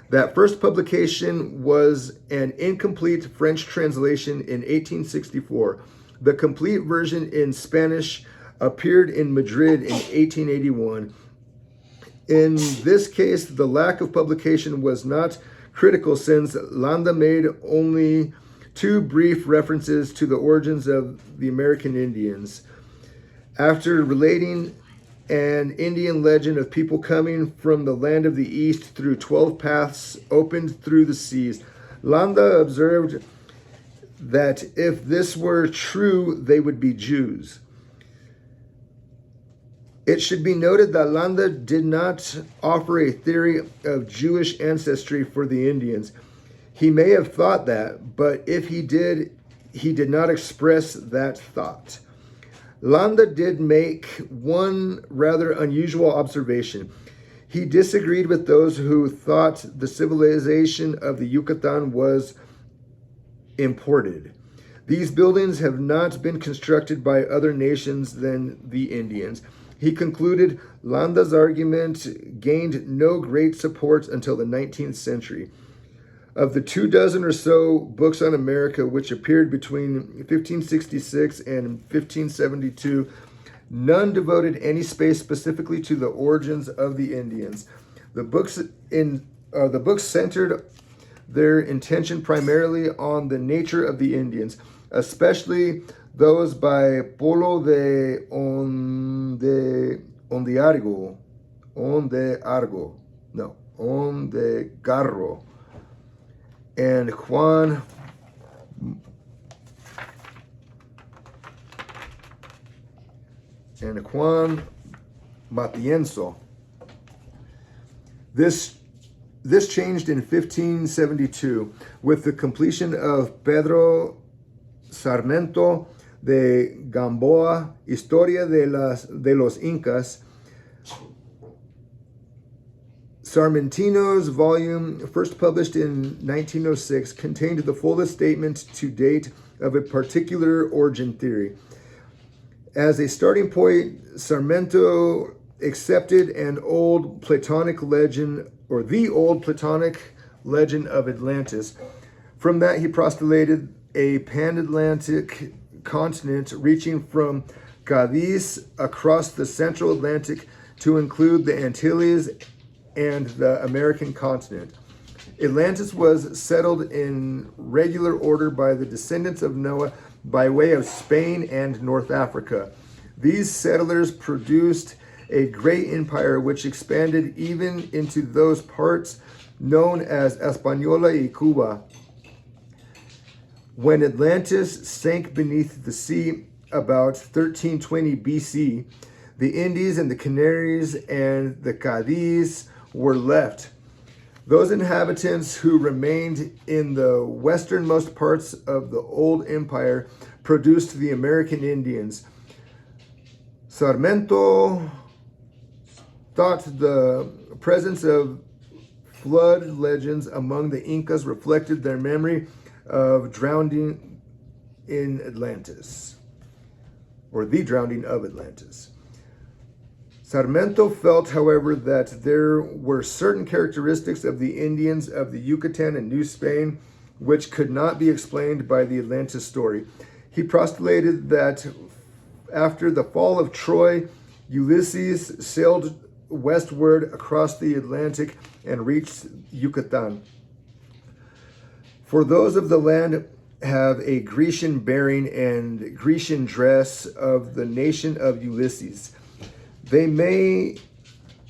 That first publication was an incomplete French translation in 1864. The complete version in Spanish appeared in Madrid in 1881. In this case, the lack of publication was not critical, since Landa made only 2 brief references to the origins of the American Indians. After relating an Indian legend of people coming from the land of the East through 12 paths opened through the seas, Landa observed that if this were true, they would be Jews. It should be noted that Landa did not offer a theory of Jewish ancestry for the Indians. He may have thought that, but if he did not express that thought. Landa did make one rather unusual observation. He disagreed with those who thought the civilization of the Yucatan was imported. These buildings have not been constructed by other nations than the Indians. He concluded Landa's argument gained no great support until the 19th century. Of the 24 or so books on America which appeared between 1566 and 1572, none devoted any space specifically to the origins of the Indians. The books centered their intention primarily on the nature of the Indians, especially those by Polo de Ondegarro, and Juan Matienzo. This changed in 1572 with the completion of Pedro Sarmiento de Gamboa, Historia de los Incas. Sarmentino's volume, first published in 1906, contained the fullest statement to date of a particular origin theory. As a starting point, Sarmiento accepted an old Platonic legend, or the old Platonic legend of Atlantis. From that, he postulated a pan-Atlantic continent reaching from Cadiz across the central Atlantic to include the Antilles and the American continent. Atlantis was settled in regular order by the descendants of Noah by way of Spain and North Africa. These settlers produced a great empire which expanded even into those parts known as Hispaniola y Cuba. When Atlantis sank beneath the sea about 1320 BC, the Indies and the Canaries and the Cadiz were left. Those inhabitants who remained in the westernmost parts of the old empire produced the American Indians. Sarmiento thought the presence of flood legends among the Incas reflected their memory of drowning in Atlantis, or the drowning of Atlantis. Sarmiento felt, however, that there were certain characteristics of the Indians of the Yucatan and New Spain which could not be explained by the Atlantis story. He postulated that after the fall of Troy, Ulysses sailed westward across the Atlantic and reached Yucatan. For those of the land have a Grecian bearing and Grecian dress of the nation of Ulysses. They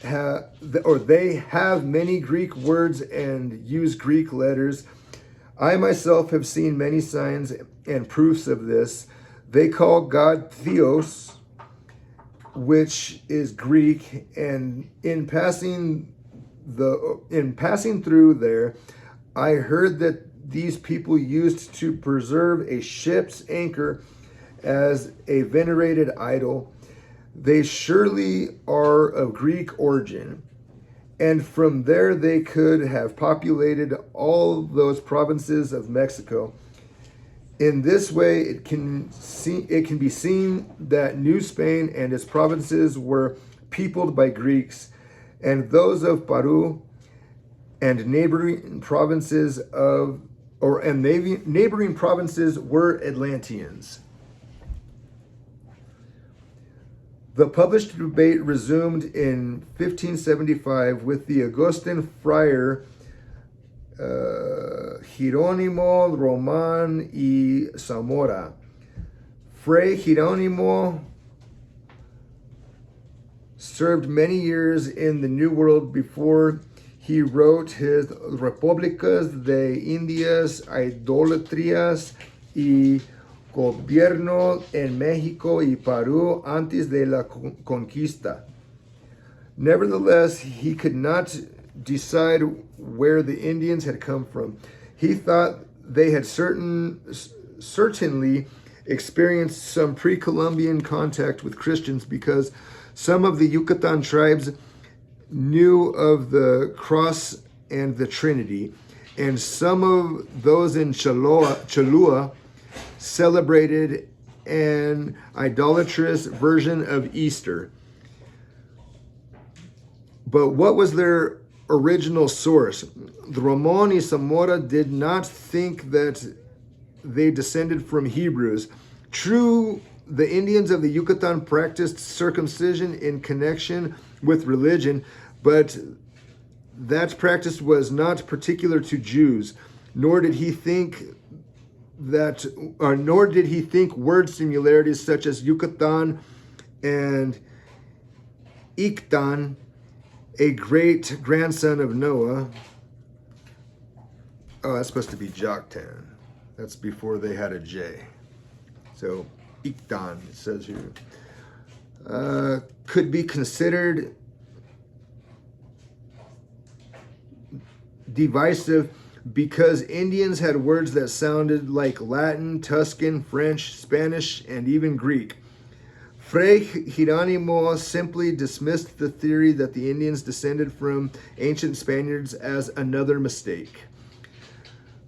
have many Greek words and use Greek letters. I myself have seen many signs and proofs of this. They call God Theos, which is Greek, and in passing through there, I heard that these people used to preserve a ship's anchor as a venerated idol. They surely are of Greek origin, and from there they could have populated all those provinces of Mexico. In this way, it can be seen that New Spain and its provinces were peopled by Greeks, and those of Peru and neighboring provinces were Atlanteans. The published debate resumed in 1575 with the Augustin friar Jerónimo Román y Zamora. Fray Jerónimo served many years in the New World before he wrote his Repúblicas de Indias, Idolatrias y Gobierno en México y Perú antes de la conquista. Nevertheless, he could not decide where the Indians had come from. He thought they had certainly experienced some pre-Columbian contact with Christians, because some of the Yucatan tribes knew of the cross and the Trinity, and some of those in Cholula celebrated an idolatrous version of Easter. But what was their original source? The Román y Zamora did not think that they descended from Hebrews. True, the Indians of the Yucatan practiced circumcision in connection with religion, but that practice was not particular to Jews, nor did he think word similarities such as Yucatan and Ictan, a great grandson of Noah. Oh, that's supposed to be Joktan. That's before they had a J. So Ictan, it says here, could be considered divisive because Indians had words that sounded like Latin, Tuscan, French, Spanish, and even Greek. Fray Jerónimo simply dismissed the theory that the Indians descended from ancient Spaniards as another mistake.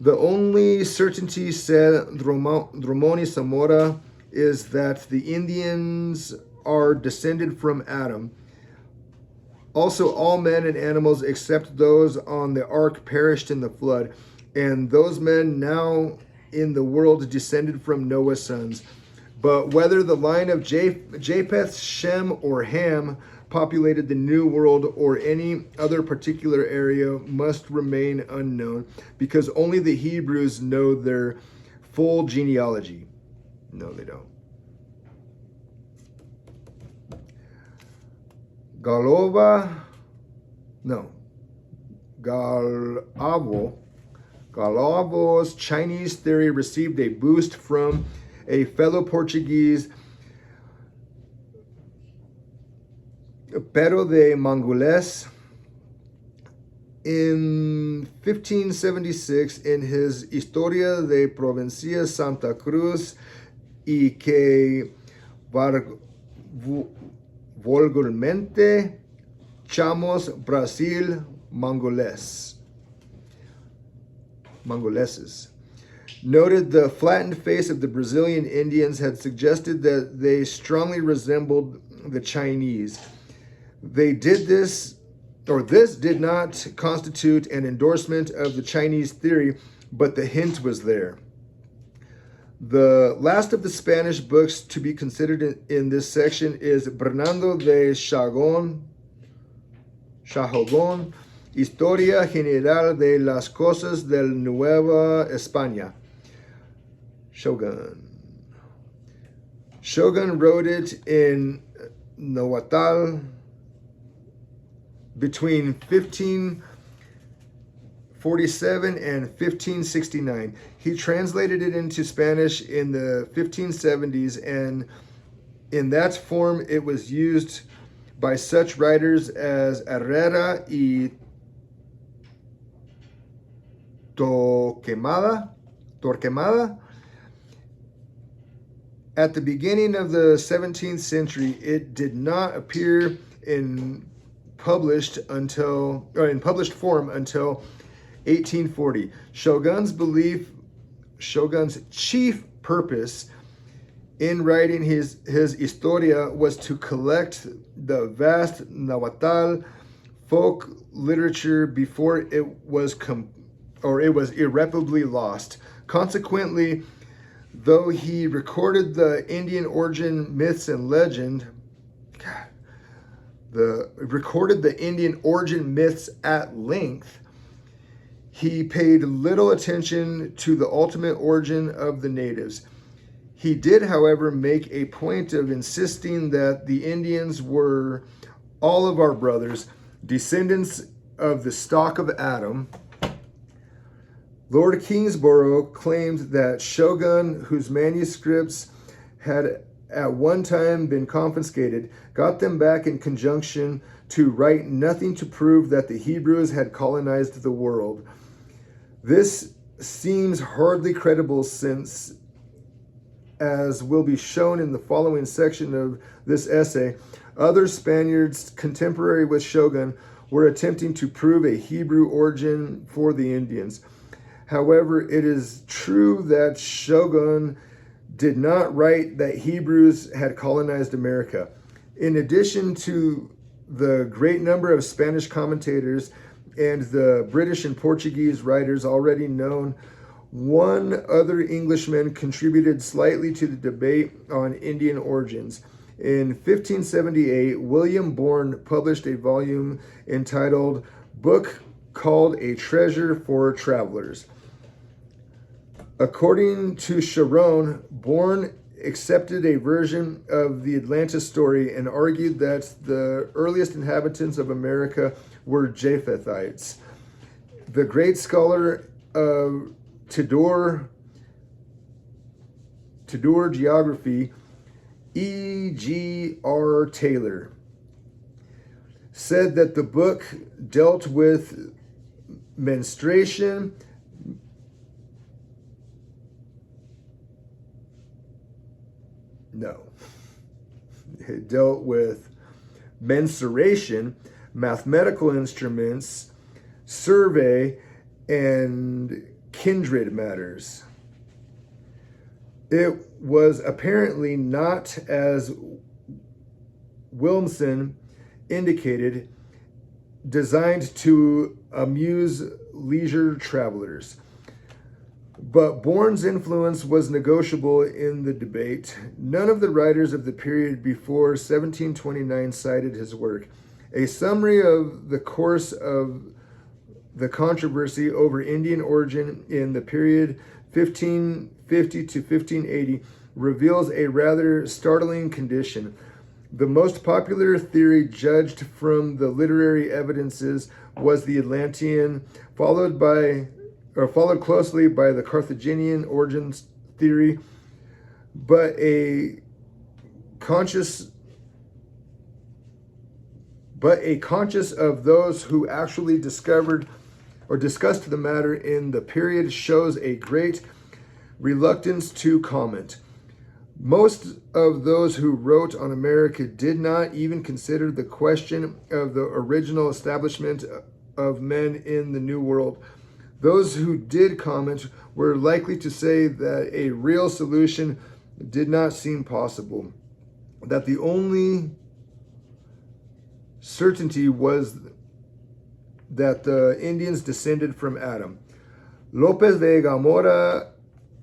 The only certainty, said Dromoni Zamora, is that the Indians are descended from Adam. Also, all men and animals except those on the ark perished in the flood, and those men now in the world descended from Noah's sons. But whether the line of Japheth, Shem, or Ham populated the New World or any other particular area must remain unknown, because only the Hebrews know their full genealogy. No, they don't. Galavo's Chinese theory received a boost from a fellow Portuguese, Pero de Mangules, in 1576 in his Historia de Provincia Santa Cruz y que vulgarmente llamamos Brasil Mongoleses. Noted the flattened face of the Brazilian Indians had suggested that they strongly resembled the Chinese. This did not constitute an endorsement of the Chinese theory, but the hint was there. The last of the Spanish books to be considered in this section is Bernardo de Sahagún, Historia General de las Cosas del Nueva España. Shogun wrote it in Nahuatl between 1547 and 1569. He translated it into Spanish in the 1570s, and in that form it was used by such writers as Herrera y Torquemada. At the beginning of the 17th century, it did not appear in published form until 1840. Shogun's chief purpose in writing his Historia was to collect the vast Nahuatl folk literature before it was irreparably lost. Consequently, though he recorded the Indian origin myths and legend, at length, he paid little attention to the ultimate origin of the natives. He did, however, make a point of insisting that the Indians were all of our brothers, descendants of the stock of Adam. Lord Kingsborough claimed that Shogun, whose manuscripts had at one time been confiscated, got them back in conjunction to write nothing to prove that the Hebrews had colonized the world. This seems hardly credible since, as will be shown in the following section of this essay, other Spaniards contemporary with Shogun were attempting to prove a Hebrew origin for the Indians. However, it is true that Shogun did not write that Hebrews had colonized America. In addition to the great number of Spanish commentators and the British and Portuguese writers already known, one other Englishman contributed slightly to the debate on Indian origins. In 1578, William Bourne published a volume entitled Book called A Treasure for Travelers. According to Sharon, Bourne accepted a version of the Atlantis story and argued that the earliest inhabitants of America were Japhethites. The great scholar of Tudor geography, E.G.R. Taylor, said that the book dealt with menstruation, it dealt with mensuration, mathematical instruments, survey, and kindred matters. It was apparently not, as Williamson indicated, designed to amuse leisure travelers. But Bourne's influence was negotiable in the debate. None of the writers of the period before 1729 cited his work. A summary of the course of the controversy over Indian origin in the period 1550 to 1580 reveals a rather startling condition. The most popular theory, judged from the literary evidences, was the Atlantean, followed closely by the Carthaginian origins theory, but a conscious of those who actually discovered or discussed the matter in the period shows a great reluctance to comment. Most of those who wrote on America did not even consider the question of the original establishment of men in the New World. Those who did comment were likely to say that a real solution did not seem possible, that the only certainty was that the Indians descended from Adam. Lopez de Gamora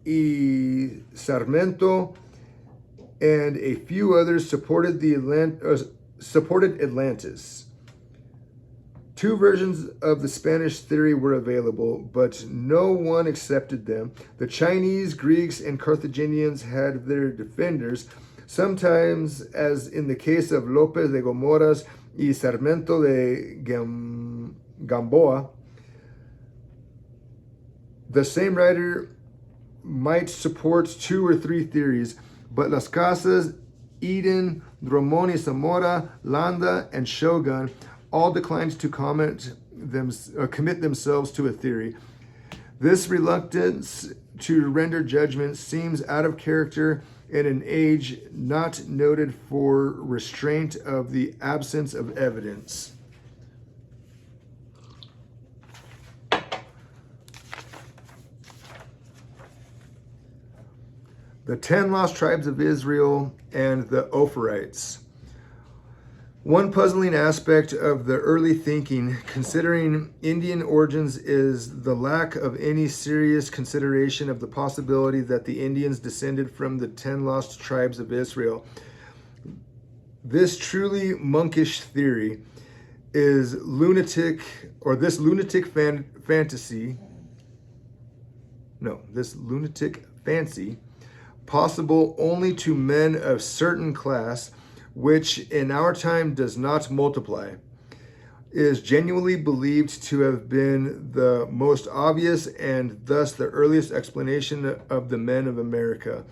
y Sarmiento and a few others supported Atlantis. Two versions of the Spanish theory were available, but no one accepted them. The Chinese, Greeks, and Carthaginians had their defenders, sometimes, as in the case of Lopez de Gomoras y Sarmiento de Gamboa. The same writer might support two or three theories, but Las Casas, Eden, Drummond y Zamora, Landa, and Shogun all declined to commit themselves to a theory. This reluctance to render judgment seems out of character in an age not noted for restraint of the absence of evidence. The 10 lost tribes of Israel and the Ophirites. One puzzling aspect of the early thinking considering Indian origins is the lack of any serious consideration of the possibility that the Indians descended from the 10 lost tribes of Israel. This truly monkish theory is lunatic, or this lunatic fancy, possible only to men of certain class, which in our time does not multiply, is genuinely believed to have been the most obvious and thus the earliest explanation of the men of America.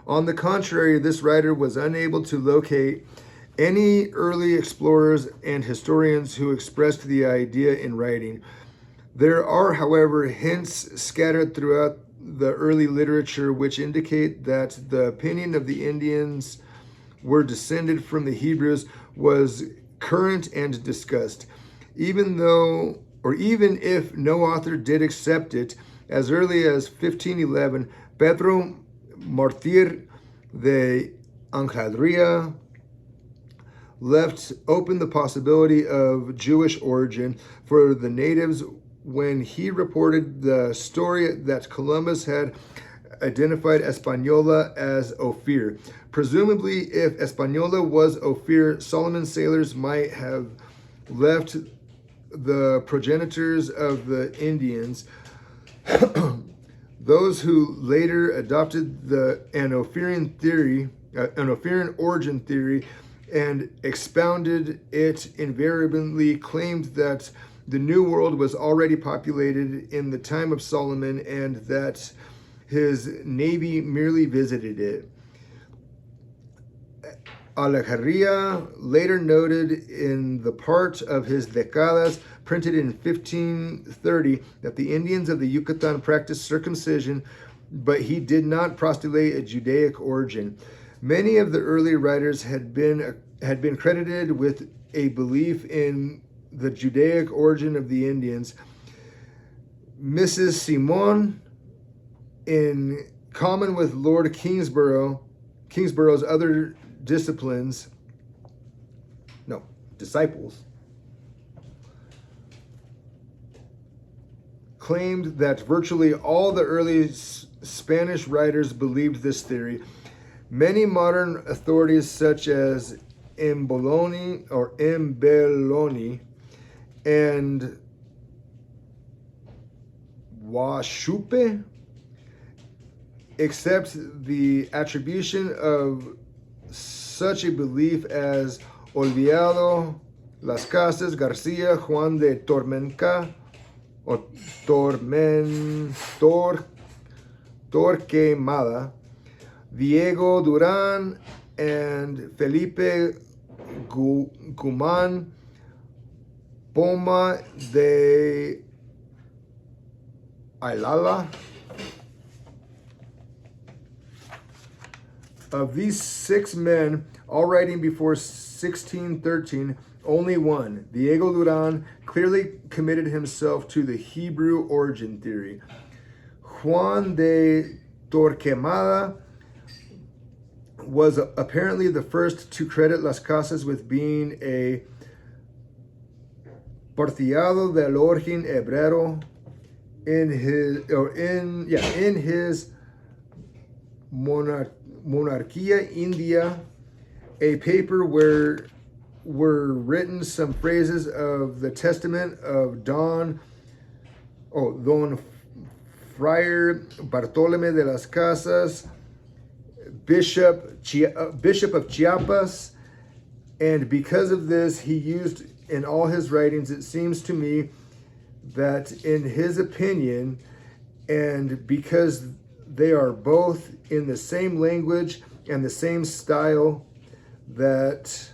On the contrary, this writer was unable to locate any early explorers and historians who expressed the idea in writing. There are, however, hints scattered throughout the early literature which indicate that the opinion of the Indians were descended from the Hebrews was current and discussed, even if no author did accept it. As early as 1511, Pedro Martir de Alejandría left open the possibility of Jewish origin for the natives when he reported the story that Columbus had identified Hispaniola as Ophir. Presumably, if Hispaniola was Ophir, Solomon's sailors might have left the progenitors of the Indians, those who later adopted an Ophirian origin theory, and expounded it, invariably claimed that the New World was already populated in the time of Solomon and that his navy merely visited it. Alejandría later noted in the part of his Decadas printed in 1530 that the Indians of the Yucatan practiced circumcision, but he did not postulate a Judaic origin. Many of the early writers had been credited with a belief in the Judaic origin of the Indians. Mrs. Simon in common with Lord Kingsborough's other disciples, claimed that virtually all the early Spanish writers believed this theory. Many modern authorities, such as Embelloni and Washupe, accept the attribution of such a belief as Olvidado, Las Casas, Garcia, Juan de Torquemada, Diego Durán, and Felipe Guzmán Poma de Ayala. Of these 6 men, all writing before 1613, only one, Diego Durán, clearly committed himself to the Hebrew origin theory. Juan de Torquemada was apparently the first to credit Las Casas with being a partidario del origen hebreo in his Monarquía India, a paper where were written some phrases of the testament of Don Friar Bartolome de las Casas, Bishop of Chiapas, and because of this, he used in all his writings, it seems to me that in his opinion, and because they are both in the same language and the same style, yet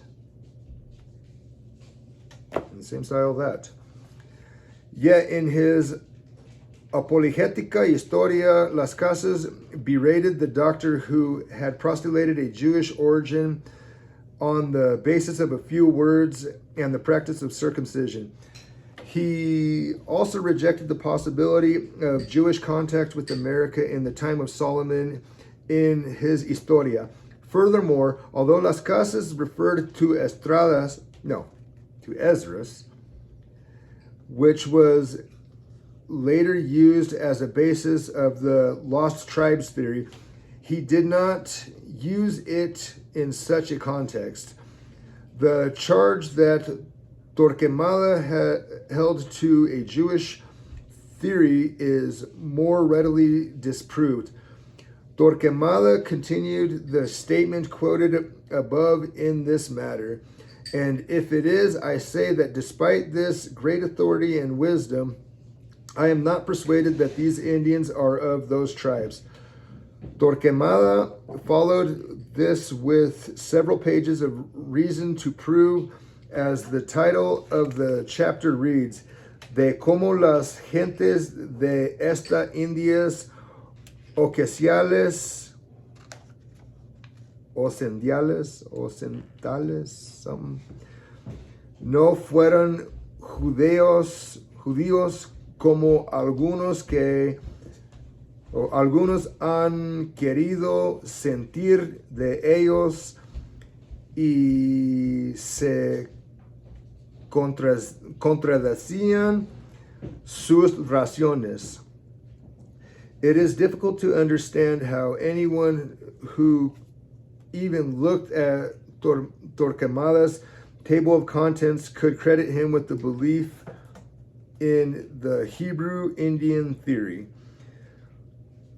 in his Apologética Historia, Las Casas berated the doctor who had postulated a Jewish origin on the basis of a few words and the practice of circumcision. He also rejected the possibility of Jewish contact with America in the time of Solomon in his Historia. Furthermore, although Las Casas referred to Esdras, which was later used as a basis of the Lost Tribes theory, he did not use it in such a context. The charge that Torquemada held to a Jewish theory is more readily disproved. Torquemada continued the statement quoted above in this matter, and if it is, I say that despite this great authority and wisdom, I am not persuaded that these Indians are of those tribes. Torquemada followed this with several pages of reason to prove, as the title of the chapter reads, de cómo las gentes de esta Indias occidentales, no fueron judíos como algunos han querido sentir de ellos y se contradecían sus razones. It is difficult to understand how anyone who even looked at Torquemada's table of contents could credit him with the belief in the Hebrew Indian theory.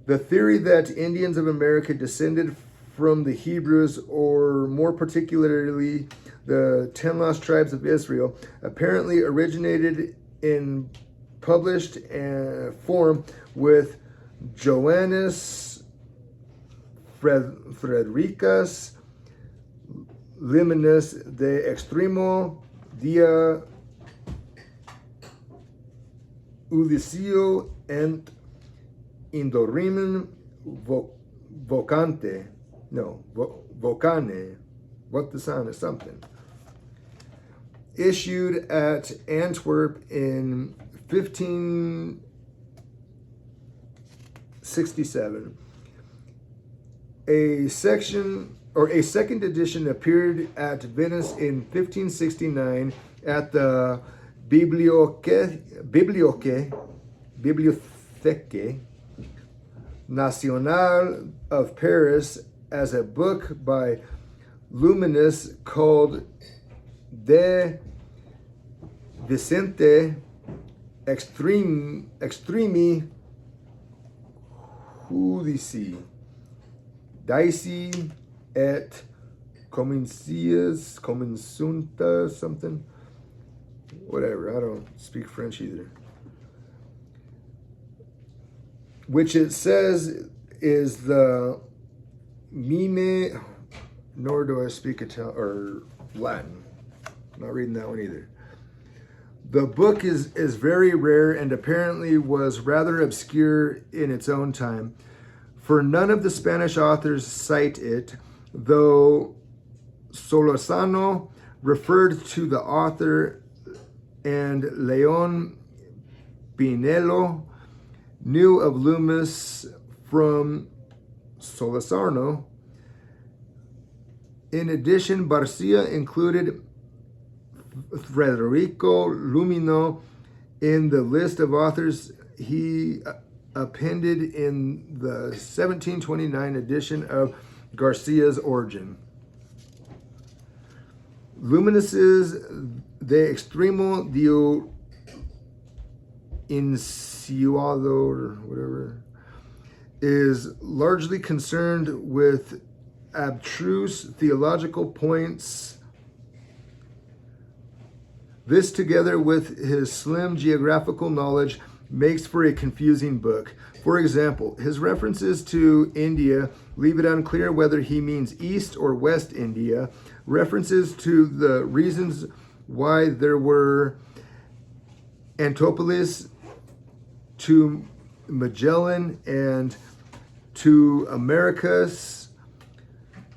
The theory that Indians of America descended from the Hebrews, or more particularly the 10 lost tribes of Israel, apparently originated in published form with Johannes Frederikas Limenes de Extremo dia Ulicio and Indorimen Vocane. What the sound is something. Issued at Antwerp in 15 1567. A second edition appeared at Venice in 1569 at the Bibliothèque Nationale of Paris as a book by Luminus called De Vicente Extremi Judici Dici et Comensunta something. Whatever, I don't speak French either. Which it says is the mime, nor do I speak Italian or Latin. I'm not reading that one either. The book is very rare and apparently was rather obscure in its own time, for none of the Spanish authors cite it, though Solórzano referred to the author, and León Pinelo knew of Loomis from Solórzano. In addition, Barcia included Federico Lumino in the list of authors he appended in the 1729 edition of Garcia's Origin. Luminus's De Extremo Dio Insinuado, or whatever, is largely concerned with abstruse theological points. This, together with his slim geographical knowledge, makes for a confusing book. For example, his references to India leave it unclear whether he means East or West India. References to the reasons why there were Antopolis, to Magellan, and to Americas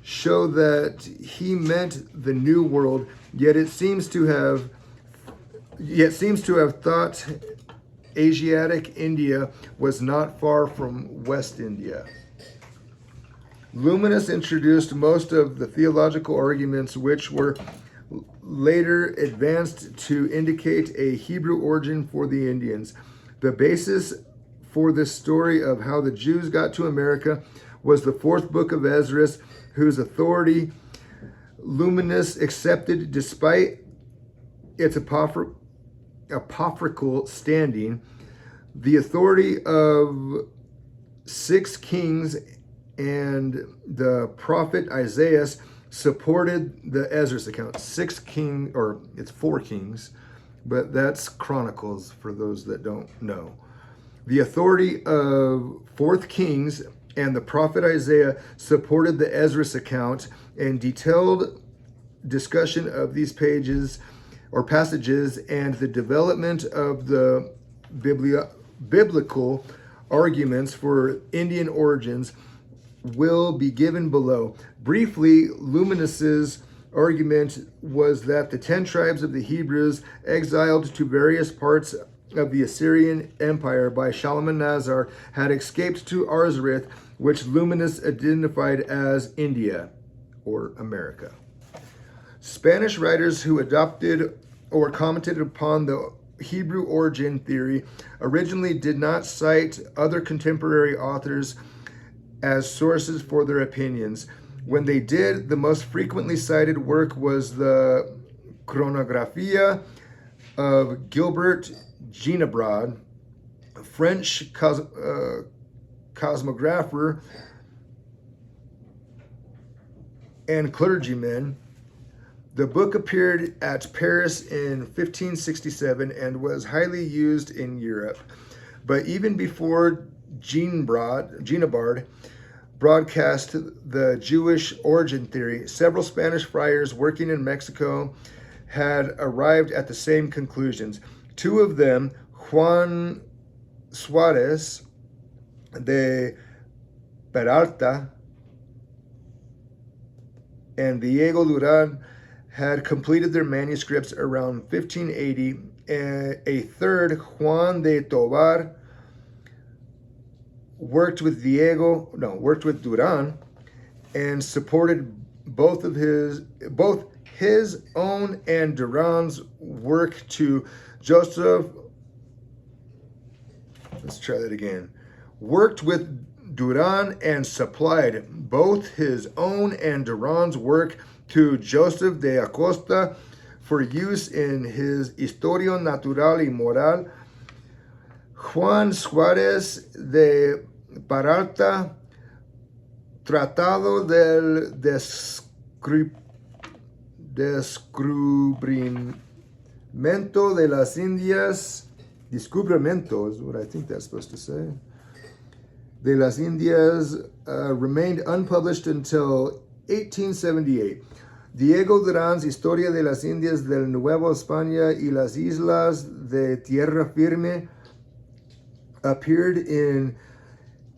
show that he meant the New World, yet seems to have thought Asiatic India was not far from West India. Luminus introduced most of the theological arguments which were later advanced to indicate a Hebrew origin for the Indians. The basis for this story of how the Jews got to America was the fourth book of Esdras, whose authority Luminus accepted despite its apocryphal standing. The authority of 6 kings and the prophet Isaiah supported the Esdras account. 4 kings, but that's Chronicles for those that don't know. The authority of 4th Kings and the prophet Isaiah supported the Esdras account, and detailed discussion of these pages or passages and the development of the biblical arguments for Indian origins will be given below. Briefly, Luminus's argument was that the 10 tribes of the Hebrews exiled to various parts of the Assyrian Empire by Shalmaneser had escaped to Arzareth, which Luminus identified as India or America. Spanish writers who adopted or commented upon the Hebrew origin theory originally did not cite other contemporary authors as sources for their opinions. When they did, the most frequently cited work was the Chronographia of Gilbert Génébrand, a French cosmographer and clergyman. The book appeared at Paris in 1567 and was highly used in Europe. But even before Génébrand broadcast the Jewish origin theory, several Spanish friars working in Mexico had arrived at the same conclusions. 2 of them, Juan Suárez de Peralta and Diego Duran, had completed their manuscripts around 1580. A third, Juan de Tobar, worked with Duran, and supported both his own and Duran's work to Joseph. Let's try that again. Worked with Duran and supplied both his own and Duran's work to Joseph de Acosta for use in his Historia Natural y Moral. Juan Suárez de Peralta, Tratado del Descubrimiento de las Indias, Descubrimiento is what I think that's supposed to say, de las Indias, remained unpublished until 1878. Diego Duran's Historia de las Indias del Nuevo España y las Islas de Tierra Firme appeared in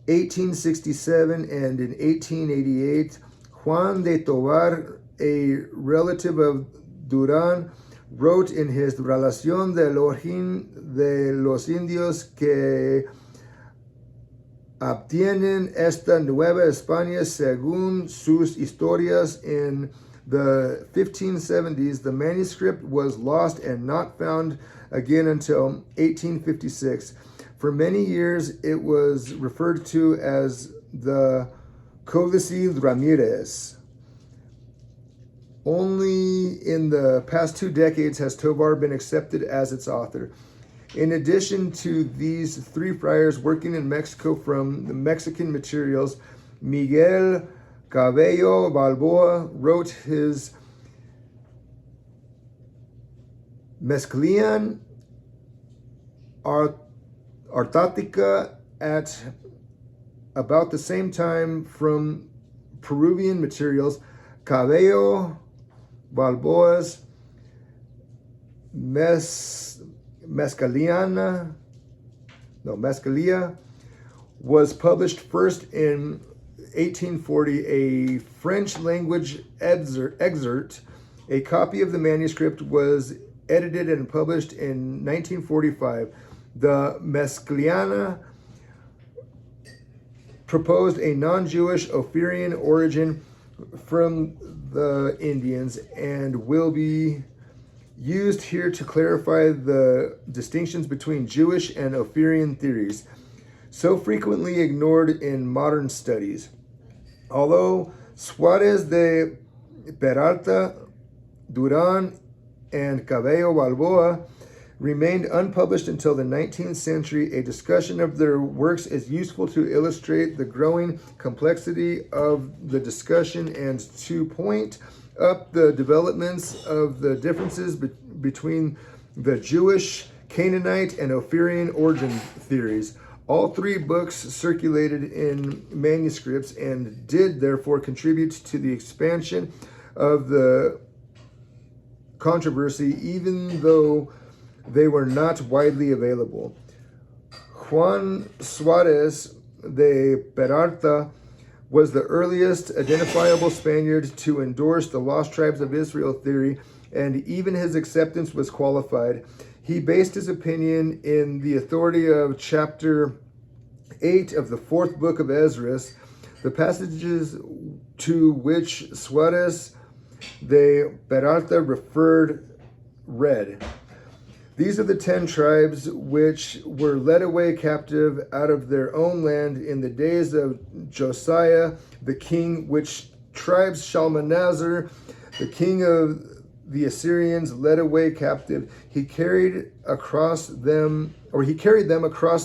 1867, and in 1888, Juan de Tovar, a relative of Duran, wrote in his Relación del Origen de los Indios que obtienen esta Nueva España según sus historias. In the 1570s, the manuscript was lost and not found again until 1856. For many years, it was referred to as the Códice Ramírez. Only in the past 2 decades has Tovar been accepted as its author. In addition to these 3 friars working in Mexico from the Mexican materials, Miguel Cabello Balboa wrote his Mezclian Artática at about the same time from Peruvian materials. Cabello Balboa's Mescalia was published first in 1840, a French language excerpt. A copy of the manuscript was edited and published in 1945. The Mescaliana proposed a non-Jewish Ophirian origin from the Indians and will be used here to clarify the distinctions between Jewish and Ophirian theories, so frequently ignored in modern studies. Although Suárez de Peralta, Duran, and Cabello Balboa remained unpublished until the 19th century, a discussion of their works is useful to illustrate the growing complexity of the discussion and to point up the developments of the differences between the Jewish, Canaanite, and Ophirian origin theories. All 3 books circulated in manuscripts and did therefore contribute to the expansion of the controversy, even though they were not widely available. Juan Suárez de Peralta was the earliest identifiable Spaniard to endorse the Lost Tribes of Israel theory, and even his acceptance was qualified. He based his opinion in the authority of chapter 8 of the 4th book of Ezra, the passages to which Suárez de Peralta read. These are the 10 tribes which were led away captive out of their own land in the days of Josiah the king, which tribes Shalmaneser, the king of the Assyrians, led away captive. He carried them across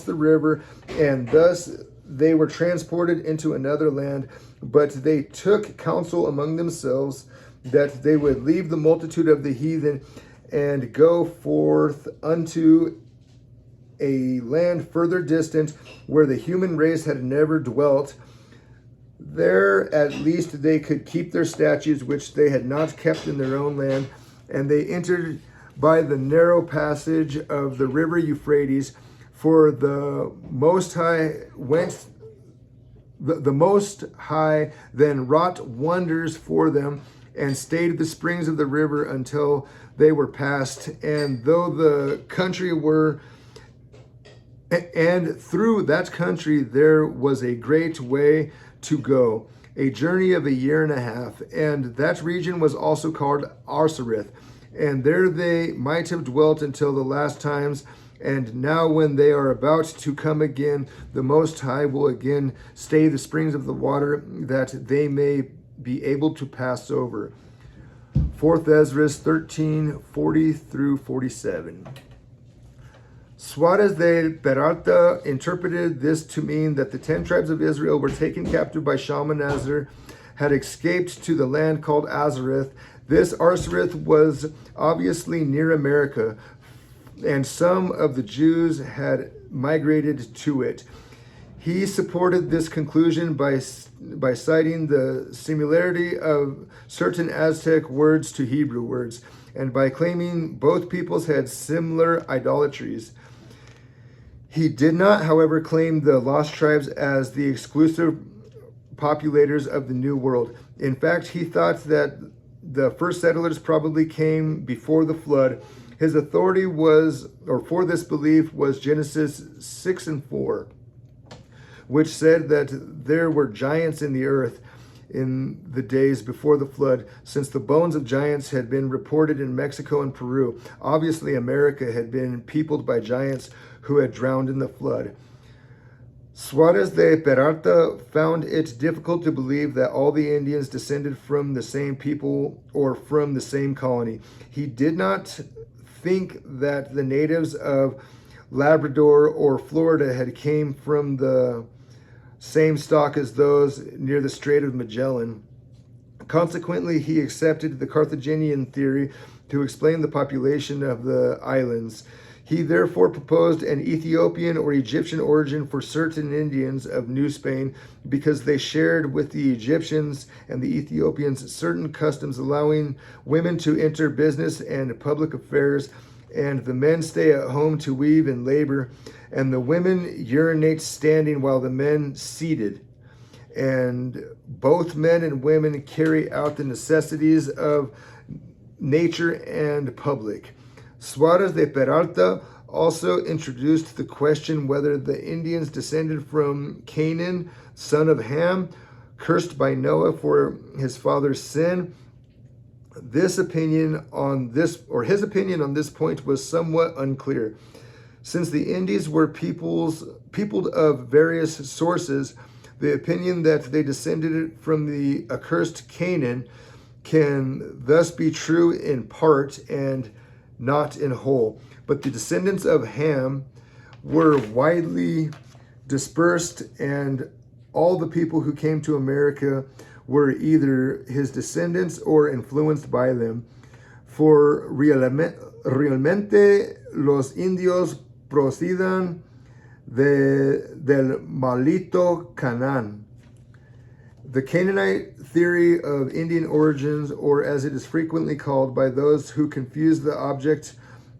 the river, and thus they were transported into another land. But they took counsel among themselves that they would leave the multitude of the heathen and go forth unto a land further distant, where the human race had never dwelt. There at least they could keep their statutes, which they had not kept in their own land. And they entered by the narrow passage of the river Euphrates, for the Most High the Most High then wrought wonders for them, and stayed at the springs of the river until they were passed. And though the country were And through that country there was a great way to go, a journey of 1.5 years, and that region was also called Arsareth. And there they might have dwelt until the last times. And now when they are about to come again, the Most High will again stay the springs of the water, that they may be able to pass over. 4th Ezra 13:40-47. Suarez de Peralta interpreted this to mean that the 10 tribes of Israel were taken captive by Shalmaneser, had escaped to the land called Azareth. This Arsareth was obviously near America, and some of the Jews had migrated to it. He supported this conclusion by citing the similarity of certain Aztec words to Hebrew words, and by claiming both peoples had similar idolatries. He did not, however, claim the lost tribes as the exclusive populators of the New World. In fact, he thought that the first settlers probably came before the flood. His authority for this belief was Genesis 6:4, which said that there were giants in the earth in the days before the flood, since the bones of giants had been reported in Mexico and Peru. Obviously, America had been peopled by giants who had drowned in the flood. Suarez de Peralta found it difficult to believe that all the Indians descended from the same people or from the same colony. He did not think that the natives of Labrador or Florida had came from the same stock as those near the Strait of Magellan. Consequently, he accepted the Carthaginian theory to explain the population of the islands. He therefore proposed an Ethiopian or Egyptian origin for certain Indians of New Spain because they shared with the Egyptians and the Ethiopians certain customs, allowing women to enter business and public affairs, and the men stay at home to weave and labor, and the women urinate standing while the men seated. And both men and women carry out the necessities of nature and public. Suarez de Peralta also introduced the question whether the Indians descended from Canaan, son of Ham, cursed by Noah for his father's sin. His opinion on this point was somewhat unclear. Since the Indies were peopled of various sources, the opinion that they descended from the accursed Canaan can thus be true in part and not in whole. But the descendants of Ham were widely dispersed, and all the people who came to America were either his descendants or influenced by them. For realmente los indios proceden del maldito Canaán. The Canaanite theory of Indian origins, or as it is frequently called by those who confuse the object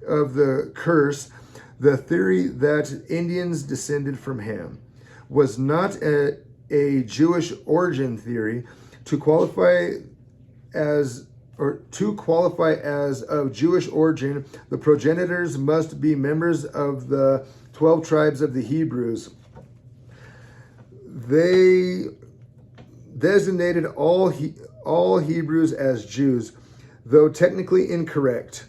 of the curse, the theory that Indians descended from Ham, was not a Jewish origin theory. To qualify as of Jewish origin, the progenitors must be members of the 12 tribes of the Hebrews. They designated all Hebrews as Jews, though technically incorrect.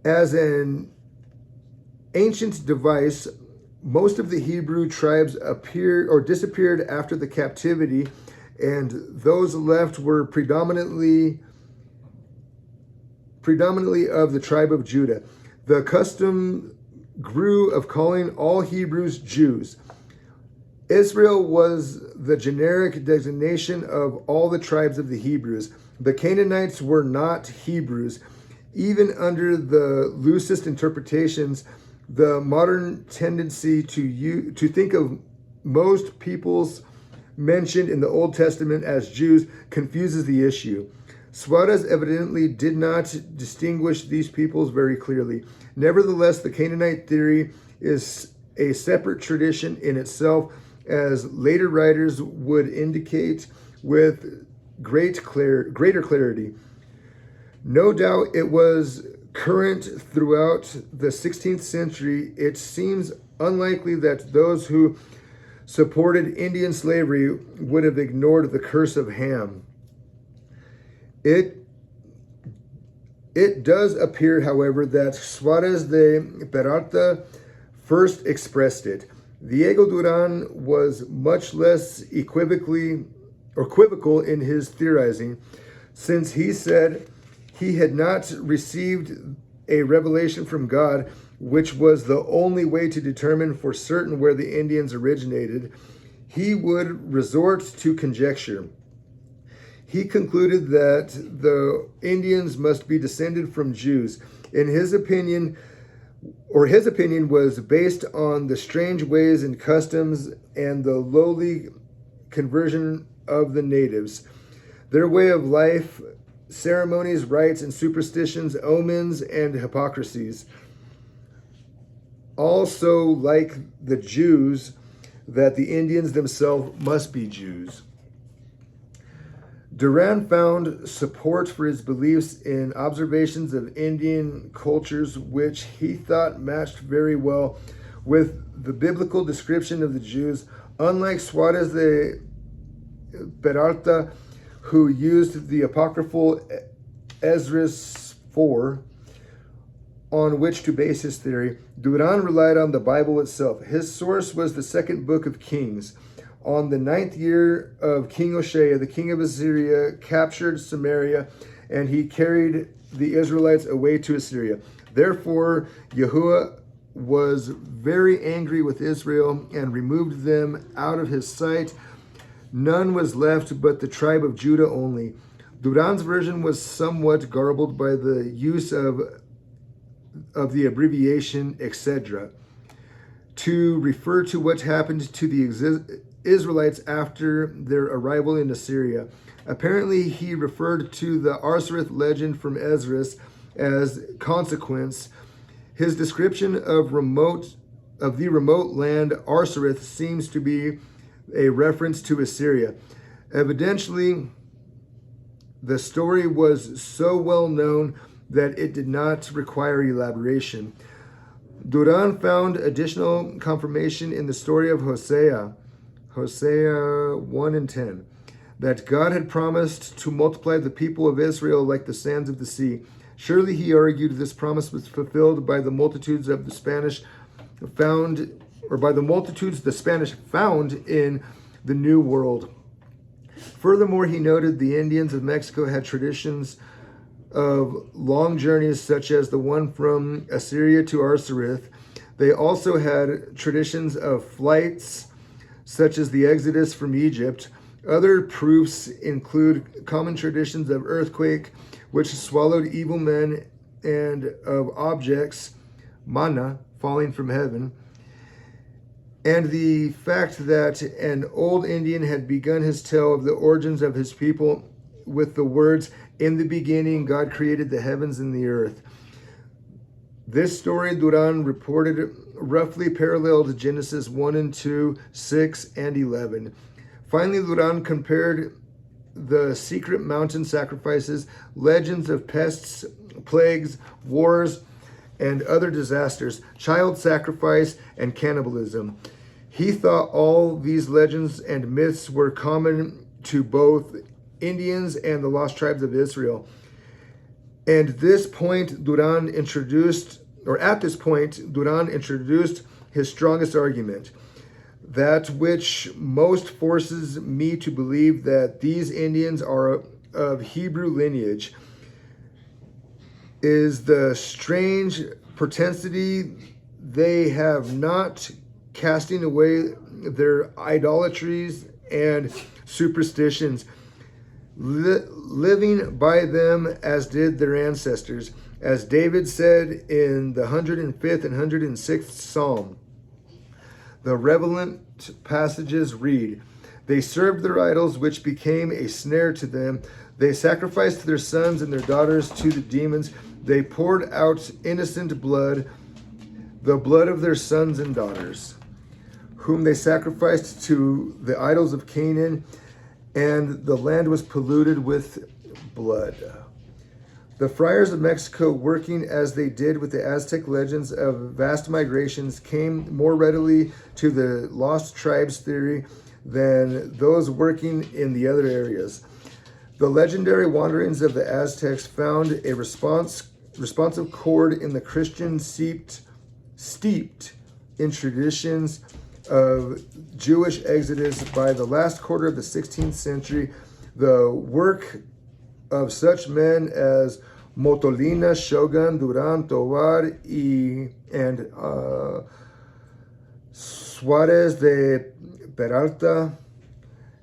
As an ancient device, most of the Hebrew tribes appeared or disappeared after the captivity, and those left were predominantly of the tribe of Judah. The custom grew of calling all Hebrews Jews. Israel was the generic designation of all the tribes of the Hebrews. The Canaanites were not Hebrews. Even under the loosest interpretations, the modern tendency to think of most peoples mentioned in the Old Testament as Jews confuses the issue. Suarez evidently did not distinguish these peoples very clearly. Nevertheless, the Canaanite theory is a separate tradition in itself, as later writers would indicate with greater clarity. No doubt it was current throughout the 16th century, it seems unlikely that those who supported Indian slavery would have ignored the curse of Ham. It does appear, however, that Suarez de Peralta first expressed it. Diego Duran was much less equivocal in his theorizing, since he said he had not received a revelation from God, which was the only way to determine for certain where the Indians originated. He would resort to conjecture. He concluded that the Indians must be descended from Jews. His opinion was based on the strange ways and customs and the lowly conversion of the natives, their way of life, ceremonies, rites, and superstitions, omens, and hypocrisies. Also, like the Jews, that the Indians themselves must be Jews. Duran found support for his beliefs in observations of Indian cultures, which he thought matched very well with the biblical description of the Jews. Unlike Suarez de Peralta, who used the apocryphal Esdras 4 on which to base his theory, Duran relied on the Bible itself. His source was the second book of Kings. On the 9th year of King Hoshea, the king of Assyria captured Samaria, and he carried the Israelites away to Assyria. Therefore, Yahuwah was very angry with Israel and removed them out of his sight. None was left but the tribe of Judah only. Duran's version was somewhat garbled by the use of the abbreviation etc. to refer to what happened to the Israelites after their arrival in Assyria. Apparently, he referred to the Arsareth legend from Esdras as consequence. His description of the remote land Arsareth seems to be a reference to Assyria. Evidently, the story was so well known that it did not require elaboration. Duran found additional confirmation in the story of Hosea 1 and 10, that God had promised to multiply the people of Israel like the sands of the sea. Surely, he argued, this promise was fulfilled by the multitudes the Spanish found in the New World. Furthermore, he noted the Indians of Mexico had traditions of long journeys, such as the one from Assyria to Arsareth. They also had traditions of flights, such as the Exodus from Egypt. Other proofs include common traditions of earthquake, which swallowed evil men, and of objects, manna, falling from heaven, and the fact that an old Indian had begun his tale of the origins of his people with the words, "In the beginning, God created the heavens and the earth." This story, Duran reported, roughly paralleled Genesis 1 and 2, 6 and 11. Finally, Duran compared the secret mountain sacrifices, legends of pests, plagues, wars, and other disasters, child sacrifice, and cannibalism. He thought all these legends and myths were common to both Indians and the lost tribes of Israel. And at this point, Duran introduced his strongest argument, that which most forces me to believe that these Indians are of Hebrew lineage, is the strange propensity they have not casting away their idolatries and superstitions, living by them as did their ancestors. As David said in the 105th and 106th Psalm, the relevant passages read, "They served their idols, which became a snare to them. They sacrificed their sons and their daughters to the demons. They poured out innocent blood, the blood of their sons and daughters, whom they sacrificed to the idols of Canaan, and the land was polluted with blood." The friars of Mexico, working as they did with the Aztec legends of vast migrations, came more readily to the lost tribes theory than those working in the other areas. The legendary wanderings of the Aztecs found a responsive chord in the Christian steeped in traditions of Jewish exodus. By the last quarter of the 16th century, the work of such men as Motolina, Shogun, Duran, Tovar, and Suarez de Peralta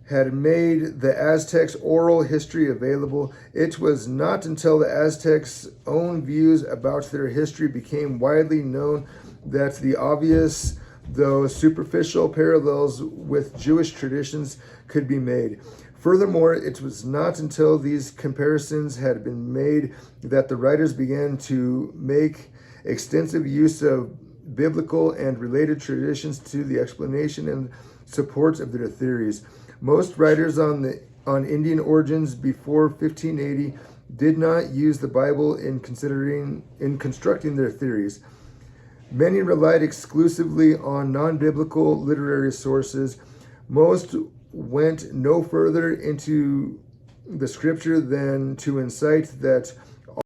had made the Aztecs' oral history available. It was not until the Aztecs' own views about their history became widely known that the obvious, though superficial, parallels with Jewish traditions could be made. Furthermore, it was not until these comparisons had been made that the writers began to make extensive use of biblical and related traditions to the explanation and support of their theories. Most writers on Indian origins before 1580 did not use the Bible in constructing their theories. Many relied exclusively on non-biblical literary sources. Most went no further into the scripture than to incite that